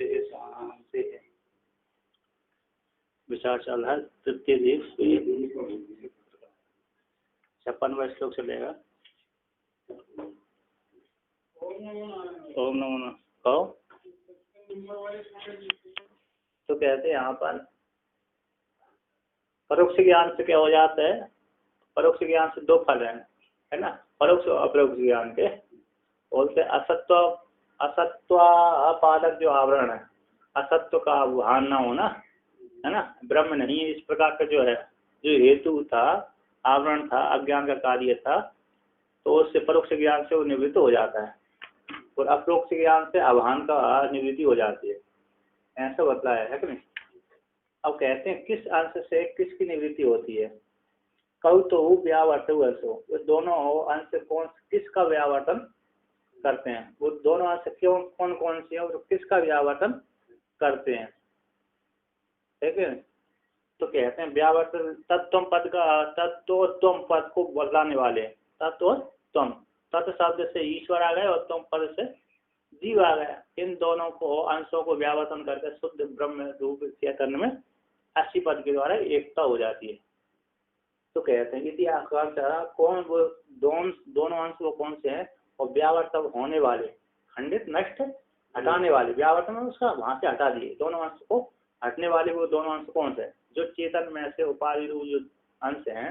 से शांति है। विचार चल रहा है तृतीय दीप 56वां श्लोक चलेगा। ओम नमो नमः। कहो तो कहते हैं यहाँ पर परोक्ष ज्ञान से क्या हो जाता है। परोक्ष ज्ञान से दो फल है ना, परोक्ष और अपरोक्ष ज्ञान के। बोलते असत्व अपादक जो आवरण है, असत्व का आह्वान न होना है ना, ब्रह्म नहीं है, इस प्रकार का जो है, जो हेतु था, आवरण था, अज्ञान का कार्य था, तो उससे परोक्ष ज्ञान से वो निवृत्त हो जाता है और अपरोक्ष ज्ञान से आह्वान का निवृत्ति हो जाती है। ऐसा बतलाया है कि नहीं। अब कहते हैं किस अंश से किसकी निवृत्ति होती है। कहू तो व्यावर्त अंशो, वो दोनों अंश कौन किसका व्यावर्तन करते हैं, वो दोनों अंश क्यों कौन कौन से है और किसका व्यावर्तन करते हैं, ठीक है। तो कहते हैं व्यावर्तन तत्व पद का, तत्व पद को बदलाने वाले, तत्व त्वम, तत्व शब्द से ईश्वर आ गए और त्वम पद से जीव आ गया। इन दोनों को अंशों को व्यावर्तन करके शुद्ध ब्रह्म रूप करने में 80 पद के द्वारा एकता हो जाती है। तो कहते हैं यदि आकांक्षा कौन वो दोनों अंश वो कौन से हैं, और व्यावर्तन होने वाले, खंडित नष्ट हटाने वाले, व्यावर्तन उसका वहां से हटा दिए, दोनों अंश को हटने वाले वो दोनों अंश कौन से, जो चेतन में से उपाधि रूप जो अंश हैं,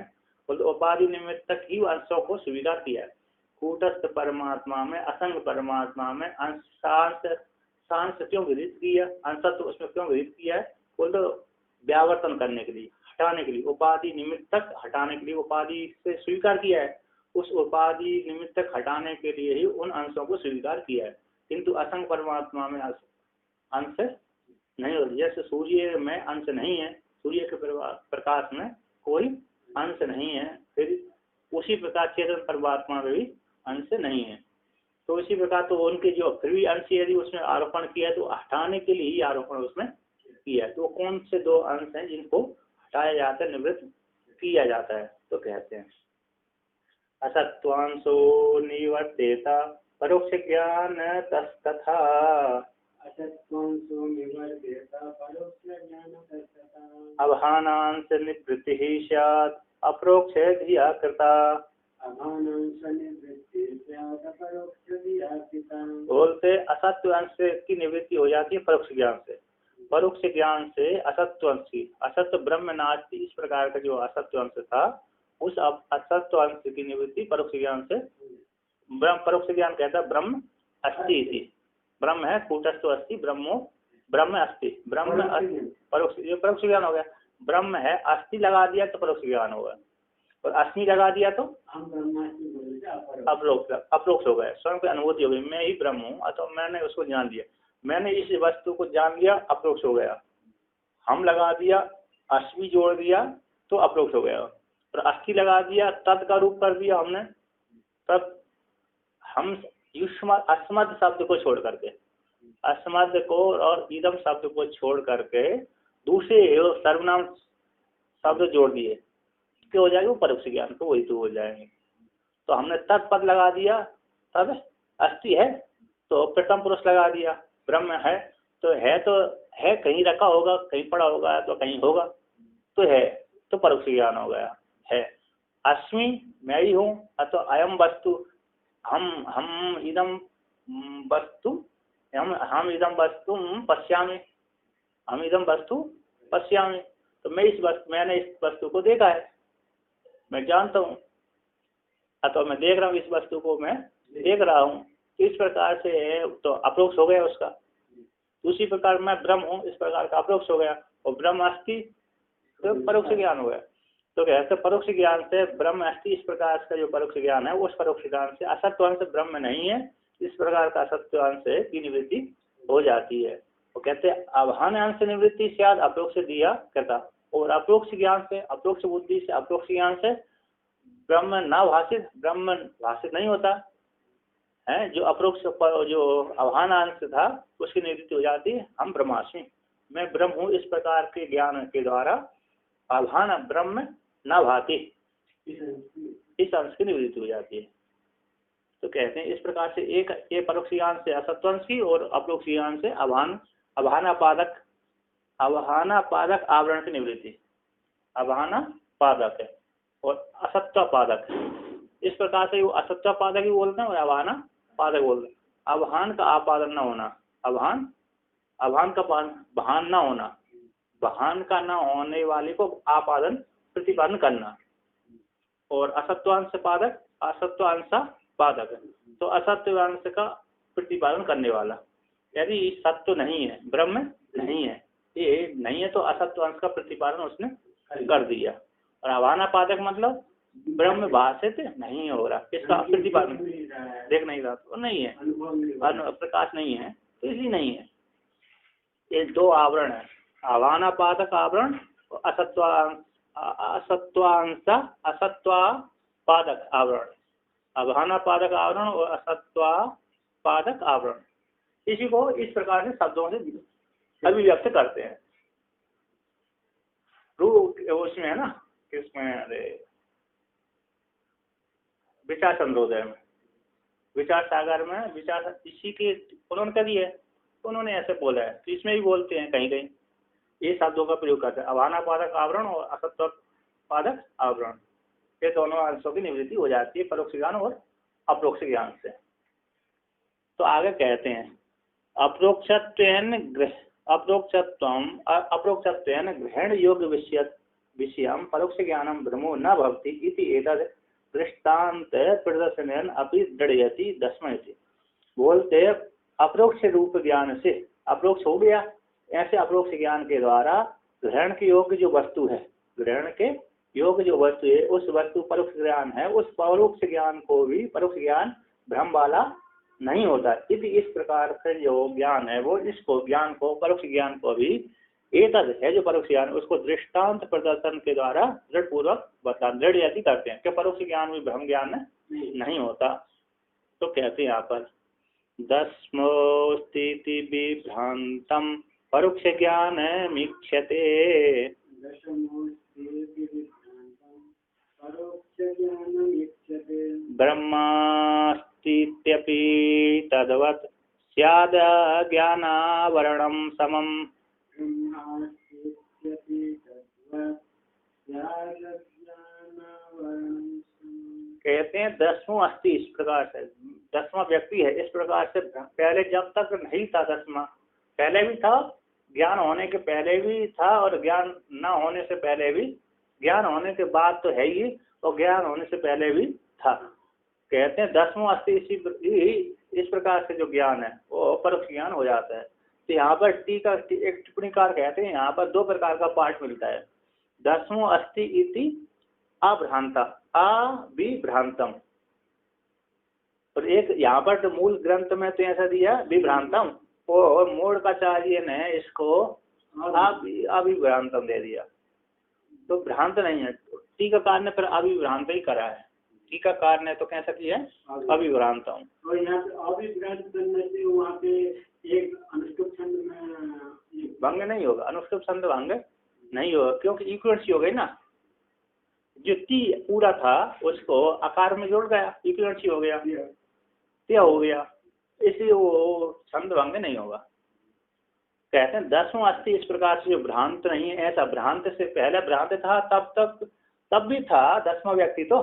वो उपाधि निमित्त तक ही अंशों को स्वीकार किया है। कूटस्थ परमात्मा में, असंग परमात्मा में अंश क्यों विदित किया, अंशत्व उसमें क्यों विदित किया है, बोल तो व्यावर्तन करने के लिए, हटाने के लिए, उपाधि निमित्त तक हटाने के लिए, उपाधि से स्वीकार किया है, उस उपाधि निमित्त तक हटाने के लिए ही उन अंशों को स्वीकार किया है। किंतु असंग परमात्मा में अंश नहीं होती। जैसे सूर्य में अंश नहीं है, सूर्य के प्रकाश में कोई अंश नहीं है, फिर उसी प्रकार चेतन परमात्मा में भी अंश नहीं है। तो इसी प्रकार तो उनके जो फिर भी अंश यदि उसमें आरोपण किया है तो हटाने के लिए ही आरोपण उसमें किया है। तो कौन से दो अंश हैं जिनको हटाया जाता है, निवृत्त किया जाता है। तो कहते हैं असत्वांशो निवर्तेता परोक्ष ज्ञान तस्तथा, अवहानांश निवृत्ति ही स्यात् अपरोक्ष धिया कृता। बोलते असत्व अंश की निवृत्ति हो जाती है परोक्ष ज्ञान से। परोक्ष ज्ञान से असत्व अंश की, असत्व ब्रह्म नास्ति इस प्रकार का जो असत्व अंश था, उस असत्व अंश की निवृत्ति परोक्ष ज्ञान से। ब्रह्म परोक्ष ज्ञान कहता है ब्रह्म अस्ति इति, ब्रह्म है कूटस्थ अस्ति, ब्रह्म अस्ति, ब्रह्म परोक्ष, ये परोक्ष ज्ञान हो गया। ब्रह्म है, अस्ति लगा दिया तो परोक्ष ज्ञान होगा, और अस्मि लगा दिया तो अपरोक्ष हो गया। स्वयं की अनुभूति हो गई, मैं ही ब्रह्म हूँ, अथवा मैंने उसको जान लिया, मैंने इस वस्तु को जान लिया, अपरोक्ष हो गया। हम लगा दिया, अस्मि जोड़ दिया तो अपरोक्ष हो गया, और अस्थि लगा दिया, तद का रूप कर दिया हमने, तब हम अस्मद शब्द को छोड़ करके, अस्मद को और इदम शब्द को छोड़ करके दूसरे सर्वनाम शब्द जोड़ दिए, क्या हो जाएगा, वो परोक्ष ज्ञान को वही तो हो जाएंगे। तो हमने तत्पद लगा दिया, तब अस्थि है तो प्रथम पुरुष लगा दिया, ब्रह्म है तो है कहीं रखा होगा, कहीं पड़ा होगा तो कहीं होगा, तो है तो परोक्ष ज्ञान हो गया। है अस्मि मैं ही हूँ, अथवा अयम वस्तु हम इदम वस्तु हम इदम वस्तु पश्यामि, हम इदम वस्तु पश्यामि, तो मैंने इस वस्तु को देखा है, मैं जानता हूँ, अथवा मैं देख रहा हूँ, इस वस्तु को मैं देख रहा हूँ। इस प्रकार से तो अपरोक्ष हो गया उसका। दूसरी प्रकार मैं ब्रह्म हूँ, इस प्रकार का अपरोक्ष हो गया, और ब्रह्म अस्ति तो परोक्ष ज्ञान हो गया। तो कहते परोक्ष ज्ञान से ब्रह्म अस्ति इस प्रकार का जो परोक्ष ज्ञान है, उस परोक्ष ज्ञान से असत्व अंश ब्रह्म नहीं है, इस प्रकार का असत्व अंश की निवृत्ति हो जाती है। वो कहते हैं आह्वान अंश निवृत्ति शायद अपरोक्ष दिया करता, और अपरोक्ष ज्ञान से, अपरोक्ष बुद्धि से, अपरोक्ष ज्ञान से ब्रह्म भाषित नहीं होता है। जो अपरोक्ष जो आह्वान अंश था उसकी निवृत्ति हो जाती है, हम ब्रह्मास्मि, मैं ब्रह्म हूँ, इस प्रकार के ज्ञान के द्वारा आह्वान ब्रह्म न भाति, इस अंश की निवृत्ति हो जाती है। तो कहते हैं इस प्रकार से एक परोक्ष ज्ञान से असत्व अंश की और अपरोक्ष ज्ञान से आह्वान अवहानापादक, अवहानापादक आवरण की निवृत्ति, अवहानापादक है और असत्वापादक है। इस प्रकार से वो असत्वापादक भी बोलते हैं और अवहानापादक बोलते हैं। अवहान का आपादन न होना, अवहान का भान न होना, भान का न होने वाले को आपादन प्रतिपादन करना, और असत्वांश पादक असत्वांशा पादक है। तो असत्वांश का प्रतिपादन करने वाला, यदि सत्य नहीं है, ब्रह्म नहीं है, ये नहीं है, तो असत्वांश का प्रतिपादन उसने कर दिया। और अवहानापादक मतलब ब्रह्म भाषित नहीं हो रहा, इसका प्रतिपादन देख नहीं रहा तो नहीं है, प्रकाश नहीं है तो इसलिए नहीं है। ये दो आवरण है, अवहानापादक आवरण और असत्वापादक आवरण, अवहानापादक आवरण और असत्वापादक आवरण। इसी को इस प्रकार से शब्दों से अभिव्यक्त करते हैं। रूप उसमें है ना, किसमें, अरे विचार चंद्रोदय में, विचार सागर में, विचार इसी के उन्होंने कर दिया है, उन्होंने ऐसे बोला है, तो इसमें भी बोलते हैं कहीं कहीं ये शब्दों का प्रयोग करते हैं, अवहानापादक आवरण और असत्वापादक आवरण। ये दोनों अंशों की निवृत्ति हो जाती है परोक्ष ज्ञान और अपरोक्ष ज्ञान से। तो आगे कहते हैं अपरोक्षत्वेन ग्रहण योग्य विषयम परोक्ष ज्ञानम भ्रमो न भवति इति एतद् दृष्टांत प्रदर्शनेन अपि दृढ़यति दस्मयति। बोलते अपरोक्ष रूप ज्ञान से अपरोक्ष हो गया, ऐसे अपरोक्ष ज्ञान के द्वारा ग्रहण के योग्य जो वस्तु है, ग्रहण के योग्य जो वस्तु है, उस वस्तु परोक्ष ज्ञान है, उस परोक्ष ज्ञान को भी परोक्ष ज्ञान भ्रम वाला नहीं होता। यदि इस प्रकार से जो ज्ञान है वो इसको ज्ञान को परोक्ष ज्ञान को भी एतद है जो परोक्ष ज्ञान उसको दृष्टांत प्रदर्शन के द्वारा दृढ़ पूर्वक बता दृढ़ यदि करते हैं कि परोक्ष ज्ञान में भ्रम ज्ञान नहीं होता। तो कहते हैं यहाँ पर दस्मोस्ति विभ्रांतम परोक्ष ज्ञान मीक्षते, ब्रह्मास्तीत्यपि तद्वत् स्याद् ज्ञानावरणं समम्। कहते हैं दसवां अस्थि इस प्रकार से, दसवां व्यक्ति है इस प्रकार से, पहले जब तक नहीं था दसवां, पहले भी था, ज्ञान होने के पहले भी था और ज्ञान न होने से पहले भी, ज्ञान होने के बाद तो है ही और ज्ञान होने से पहले भी था। कहते हैं दसवां अस्थि इस प्रकार से जो ज्ञान है वो परोक्ष ज्ञान हो जाता है। तो यहाँ पर टीका एक टिप्पणीकार कहते हैं यहाँ पर दो प्रकार का पाठ मिलता है, दसवां अस्थि इति अभ्रांता अविभ्रांतम, और एक यहाँ पर तो मूल ग्रंथ में तो ऐसा दिया विभ्रांतम, और मूढ़काचार्य ने इसको अविभ्रांतम दे दिया, तो भ्रांत नहीं है। टीकाकार ने फिर अविभ्रांत ही करा है, टीकाकार ने तो कैसा किया है अविभ्रांतम। तो यहाँ पे अविभ्रांत करने से वहाँ पे एक अनुष्टुप छंद में भंग नहीं होगा, अनुष्टुप छंद भंग नहीं होगा, क्योंकि इक्वेंसी हो गई ना, जो टी पूरा था उसको आकार में जोड़ गया, इक्वेंसी हो गया, क्या हो गया, इसलिए वो छंद भंग नहीं होगा। कहते हैं दसवां अस्थि इस प्रकार से जो भ्रांत नहीं है, ऐसा भ्रांत से पहले भ्रांत था तब भी था दसवां व्यक्ति, तो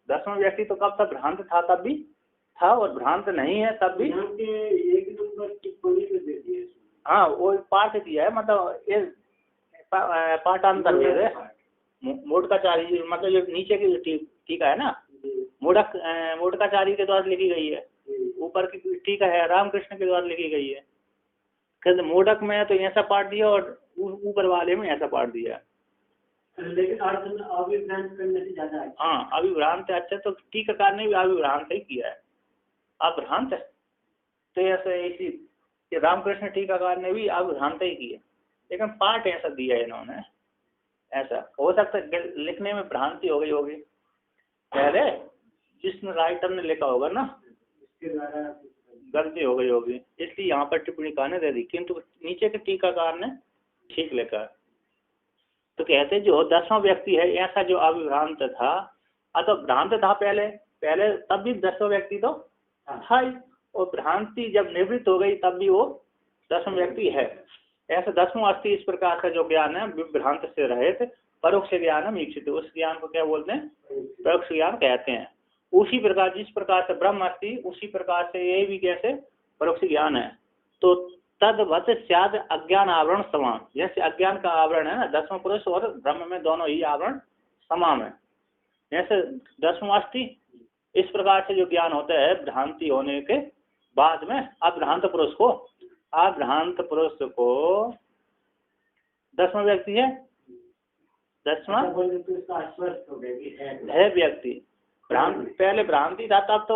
दसवां व्यक्ति तो कब तक भ्रांत था तब भी था, और भ्रांत नहीं है तब भी। एक नंबर टिप्पणी में दे दिए, हाँ वो पाठ दिया है, मतलब ये पाठांतर है, मूढ़काचार्य मतलब जो नीचे की टीका है ना, मूढ़काचार्य के द्वारा लिखी गई है, ऊपर की टीका है रामकृष्ण के द्वारा लिखी गई है। मूढ़क में तो ऐसा पाठ दिया और ऊपर वाले में ऐसा पाठ दिया, लेकिन अविभ्रांत करने से ज्यादा है। हाँ अविभ्रांत है, अच्छा तो टीकाकार ने भी अविभ्रांत ही किया है, अभ्रांत तो ऐसे इसी रामकृष्ण टीकाकार ने भी अविभ्रांत ही किया, लेकिन पाठ ऐसा दिया है इन्होंने, ऐसा हो सकता है लिखने में भ्रांति हो गई होगी, पहले जिसने राइटर ने लिखा होगा ना इसके द्वारा गलती हो गई होगी, इसलिए यहाँ पर टिप्पणीकार ने दे दी, किंतु नीचे के टीकाकार ने ठीक लिखा। तो कहते जो दसवां व्यक्ति है ऐसा जो अविभ्रांत था, तो भ्रांत था पहले तब भी दसवां व्यक्ति तो था ही, और भ्रांति जब निवृत्त हो गई तब भी वो 10वां व्यक्ति है। ऐसा 10वां अस्थि इस प्रकार का जो ज्ञान है विभ्रांत से रहित परोक्ष ज्ञान ईक्षित, उस ज्ञान को क्या बोलते हैं? परोक्ष ज्ञान कहते हैं। उसी प्रकार जिस प्रकार से ब्रह्म अस्थि उसी प्रकार से ये भी कैसे परोक्ष ज्ञान है। तो तद्वत स्याद अज्ञान आवरण समान, जैसे अज्ञान का आवरण है ना 10वां पुरुष और ब्रह्म में दोनों ही आवरण समान है। जैसे 10वां अस्थि इस प्रकार से जो ज्ञान होता है भ्रांति होने के बाद में अभ्रांत पुरुष को 10वां व्यक्ति है, 10वां है व्यक्ति। पहले भ्रांति था तब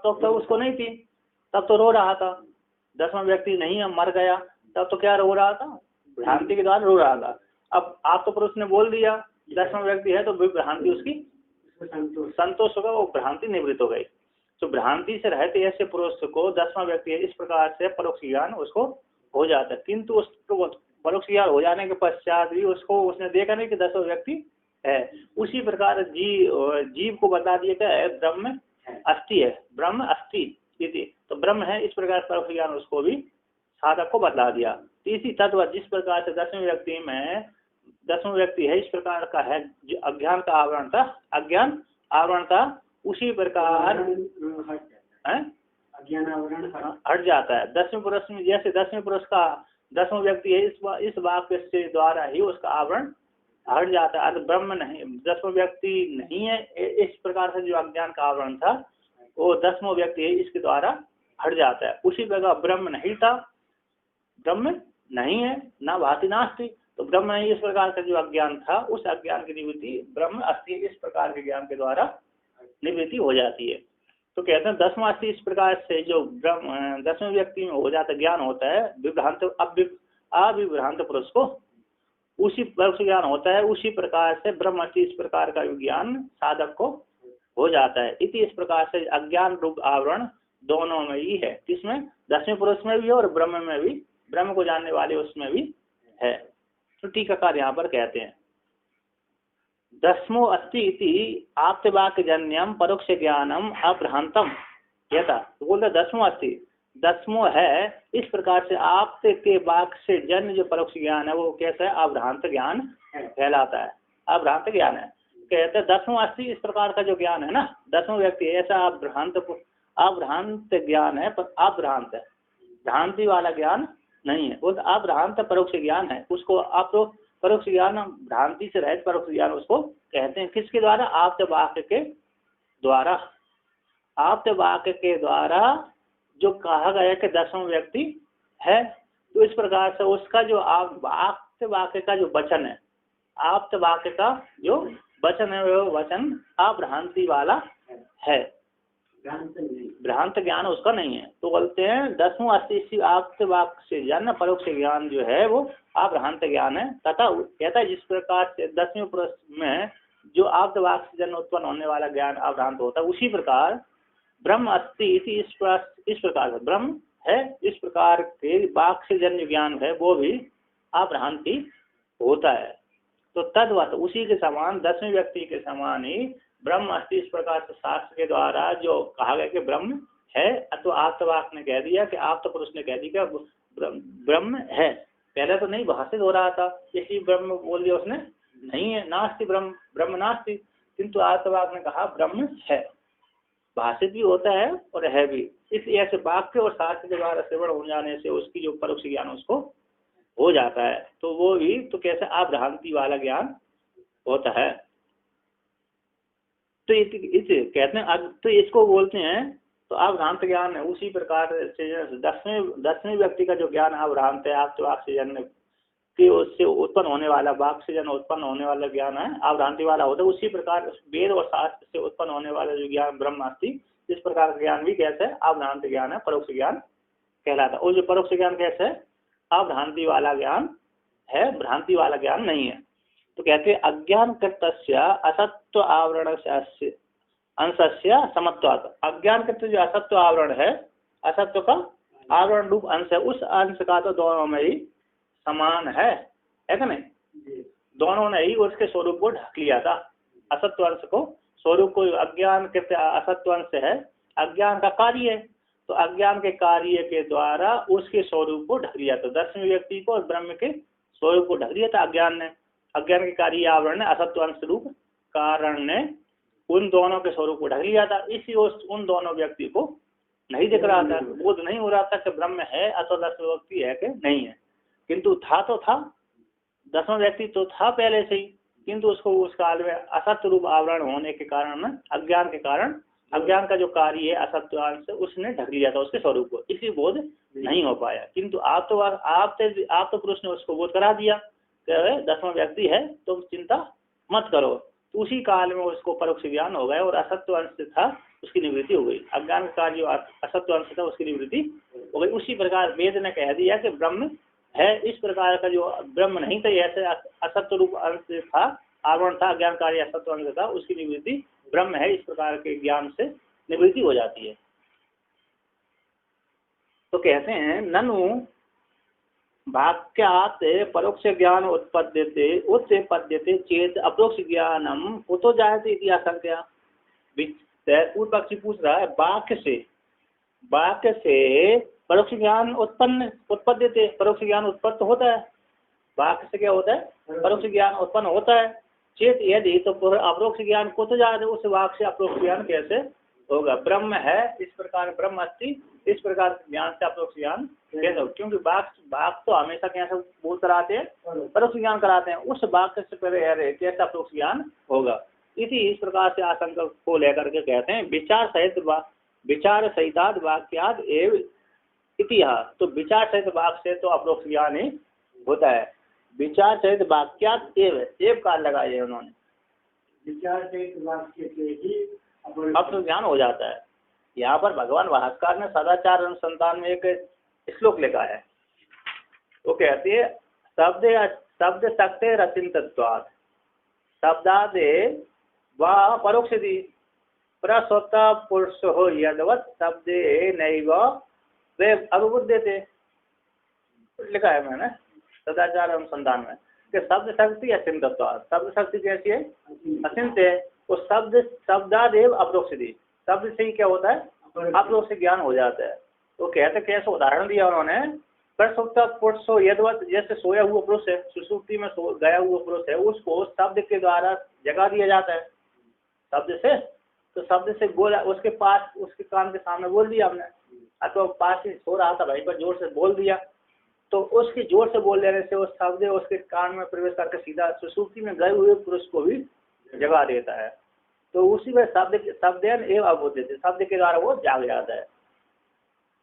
तो उसको नहीं थी, तब तो रो रहा था। 10वां व्यक्ति नहीं है, मर गया, तब तो क्या रो रहा था? भ्रांति के द्वारा रो रहा था। अब आप तो पुरुष ने बोल दिया 10वां व्यक्ति है तो भ्रांति उसकी संतोष होगा, वो भ्रांति निवृत्त हो गई। तो भ्रांति से रहते ऐसे पुरुष को 10वां व्यक्ति है इस प्रकार से परोक्ष ज्ञान उसको हो जाता है। किंतु उसको परोक्ष ज्ञान हो जाने के पश्चात भी उसने देखा नहीं कि 10वां व्यक्ति है। उसी प्रकार जीव को बता दिया क्या है? ब्रह्म अस्थि है, ब्रह्म अस्थि इति। तो ब्रह्म है इस प्रकार परोक्ष ज्ञान उसको भी साधक को बता दिया। इसी तत्व जिस प्रकार से 10वें व्यक्ति में 10वां व्यक्ति है इस प्रकार का है जो अज्ञान का आवरण था, अज्ञान आवरण था, उसी प्रकार अज्ञान आवरण हट जाता है। 10वें पुरुष में जैसे 10वें पुरुष का 10वां व्यक्ति है इस वाक्य से द्वारा ही उसका आवरण हट जाता है। अर्थ ब्रह्म नहीं, 10वां व्यक्ति नहीं है इस प्रकार से जो अज्ञान का आवरण था वो 10वां व्यक्ति है इसके द्वारा हट जाता है। उसी प्रकार ब्रह्म नहीं था, ब्रह्म नहीं है, ना भाति नास्ति, तो ब्रह्म नहीं इस प्रकार का जो अज्ञान था उस अज्ञान की निवृत्ति ब्रह्म अस्थि इस प्रकार के ज्ञान के द्वारा निवृत्ति हो जाती है। तो कहते हैं 10वां अस्थि इस प्रकार से जो ब्रह्म 10वें व्यक्ति में हो जाता ज्ञान होता है विभ्रांत अविभ्रांत पुरुष को उसी परोक्ष ज्ञान होता है। उसी प्रकार से ब्रह्म अस्थि इस प्रकार का ज्ञान साधक को हो जाता है। इस प्रकार से अज्ञान रूप आवरण दोनों में ही है, किसमें? 10वें पुरुष में भी है और ब्रह्म में भी, ब्रह्म को जानने वाले उसमें भी है। तो टीकाकार यहाँ पर कहते हैं 10वां अस्थि इति आप्तवाक्य जन्यम परोक्ष ज्ञानम अभ्रांतम यथा। तो बोलते 10वां अस्थि 10वां है इस प्रकार से आप्त के वाक्य से जन्य जो परोक्ष ज्ञान है वो कैसा है? अभ्रांत ज्ञान कहलाता है, अभ्रांत ज्ञान है। कहते हैं 10वां अस्थि इस प्रकार का जो ज्ञान है ना 10वां व्यक्ति ऐसा अभ्रांत ज्ञान है, पर अभ्रांत है, भ्रांति वाला ज्ञान नहीं है। वो अभ्रांत परोक्ष ज्ञान है, उसको आप तो परोक्ष ज्ञान भ्रांति से रहित परोक्ष ज्ञान उसको कहते हैं। किसके द्वारा? आप्त वाक्य के द्वारा। आप्त वाक्य के द्वारा जो कहा गया कि 10वां व्यक्ति है, तो इस प्रकार से उसका जो आप्त वाक्य का जो वचन है, आप्त वाक्य का जो वचन है वो वचन अभ्रांति वाला है, भ्रांत ज्ञान उसका नहीं है। तो बोलते हैं 10वां अस्थि आप्त वाक्य से जन्य परोक्ष ज्ञान जो है वो अभ्रांत ज्ञान है। तथा कहता है जिस प्रकार से 10वें पुरुष में जो आप्त वाक्य से जन्य उत्पन्न होने वाला ज्ञान अभ्रांत होता है, उसी प्रकार ब्रह्म अस्थि इस प्रकार से ब्रह्म है इस प्रकार के वाक्य से जन्य ज्ञान है वो भी अभ्रांति होता है। तो तद्वत उसी के समान 10वें व्यक्ति के समान ही ब्रह्म अस्थि इस प्रकार से शास्त्र के द्वारा जो कहा गया कि ब्रह्म है, अथवा आप्तवाक ने कह दिया कि आप्त पुरुष ने कह दिया ब्रह्म है। पहले तो नहीं भाषित हो रहा था, इसी ब्रह्म बोल दिया उसने, नहीं है, नास्ति ब्रह्म नास्ति, किंतु आप्तवाक ने कहा ब्रह्म है। भाषित भी होता है और है भी। इस ऐसे वाक्य और शास्त्र के द्वारा श्रवण हो जाने से उसकी जो परोक्ष ज्ञान उसको हो जाता है। तो वो भी तो कैसे अभ्रांति वाला ज्ञान होता है। तो इस कहते हैं तो इसको बोलते हैं तो अभ्रांत ज्ञान है। उसी प्रकार से 10वें व्यक्ति का जो ज्ञान अभ्रांत है, आप्तवाक से जन्य कि उससे उत्पन्न होने वाला वाक्य से जन्य उत्पन्न होने वाला ज्ञान है अभ्रांति वाला होता है। उसी प्रकार वेद और शास्त्र से उत्पन्न होने वाला जो ज्ञान ब्रह्म अस्थि इस प्रकार का ज्ञान भी कैसे है? अभ्रांत ज्ञान है, परोक्ष ज्ञान कहलाता है। और जो परोक्ष ज्ञान कैसे है? अभ्रांति वाला ज्ञान है, भ्रांति वाला ज्ञान नहीं है। तो कहते हैं अज्ञान कृत्य असत्व आवरण अंशस्य समत्वात्। अज्ञान कृत्य जो असत्व आवरण है, असत्व का आवरण रूप अंश है, उस अंश का तो दोनों में ही समान है कि नहीं? दोनों ने ही उसके स्वरूप को ढक लिया था, असत्व अंश को, स्वरूप को। अज्ञान कृत्य असत्व अंश है, अज्ञान का कार्य है, तो अज्ञान के कार्य के द्वारा उसके स्वरूप को ढक दिया। तो दर्शन व्यक्ति को और ब्रह्म के स्वरूप को ढक दिया था अज्ञान ने। अज्ञान के कार्य आवरण ने, असत्व अंश रूप कारण ने उन दोनों के स्वरूप को ढक लिया था। इसी उन दोनों व्यक्ति को नहीं दिख रहा था, बोध नहीं हो रहा था कि ब्रह्म है अथवा दर्शन व्यक्ति है कि नहीं है। किंतु था तो था, दसवां व्यक्ति तो था पहले से ही, किंतु उसको उस काल में असत्य रूप आवरण होने के कारण, अज्ञान के कारण, अज्ञान का जो कार्य है असत्यांश उसने ढक लिया था उसके स्वरूप को, इसलिए बोध नहीं हो पाया। किंतु आप तो पुरुष ने उसको बोध करा दिया कि दसवां व्यक्ति है, तुम चिंता मत करो। तो उसी काल में उसको परोक्ष ज्ञान हो गया और असत्व अंश था उसकी निवृत्ति हो गई। अज्ञान का जो असत्व अंश था उसकी निवृत्ति हो गई। उसी प्रकार वेद ने कह दिया कि ब्रह्म है। इस प्रकार का जो ब्रह्म नहीं था, ऐसे असत्व रूप अंश था, आवरण था, अज्ञान कार्य असत्व अंश था, उसकी निवृत्ति ब्रह्म है, इस प्रकार के ज्ञान से निवृत्ति हो जाती है। तो कहते हैं ननु वाक्यात परोक्ष ज्ञान उत्पद्यते चेत अपरोक्ष ज्ञानम कुतो जायते इति आशंका। पूर्व पक्षी पूछ रहा है वाक्य से परोक्ष ज्ञान उत्पद्यते, परोक्ष ज्ञान उत्पन्न होता है। वाक्य से क्या होता है? परोक्ष ज्ञान उत्पन्न होता है। चेत यदि तो अपरोक्ष ज्ञान कुतो जायते, उस वाक्य से अपरोक्ष ज्ञान कैसे होगा? ब्रह्म है इस प्रकार, ब्रह्म अस्ति इस प्रकार ज्ञान से अपरोक्ष ज्ञान कैसे हो? क्योंकि वाक तो हमेशा कैसे बोल कराते हैं? परोक्ष ज्ञान कराते हैं। उस वाक्य से पहले कैसे अपरोक्ष ज्ञान होगा? इस प्रकार से आशंका को लेकर के कहते हैं विचार सहिताद वाक्याद एव इतिहास। तो विचार सहित वाक्य से तो अपरोक्ष ज्ञान ही होता है। विचार सहित वाक्याद एव काल लगाए उन्होंने, विचार सहित वाक्य से ही अपरोक्ष ज्ञान हो जाता है। यहाँ पर भगवान भास्कर ने सदाचार अनुसंधान में एक श्लोक लिखा है। वो कहती है शब्द शक्ति रचिंतत्वात् शब्दादे व परोक्षति प्रसोत पुरुष हो यदवत शब्दे नैव वे अवबुद्धते। लिखा है मैंने सदाचार अनुसंधान में कि शब्द शक्ति अचिंतत्वात्, शब्द शक्ति कैसी है? अचिंत है। तो शब्दादेव अपरोक्षति, शब्द से ही क्या होता है? अपरोक्ष ज्ञान हो जाता है। तो कहते कैसे उदाहरण दिया उन्होंने, प्रसुप्त पुरुष यदवत, जैसे सोया हुआ पुरुष है, सुसुप्ति में गया हुआ पुरुष है, उसको शब्द के द्वारा जगा दिया जाता है। शब्द से, तो शब्द से बोला, उसके पास उसके कान के सामने बोल दिया हमने, अथवा पास ही सो रहा था भाई पर जोर से बोल दिया, तो उसकी जोर से बोल देने से उस शब्द उसके कान में प्रवेश करके सीधा सुसुप्ति में गए हुए पुरुष को भी जगा देता है। तो उसी में शब्द एवं अवबोध देते, शब्द के द्वारा वो जाग जाता है।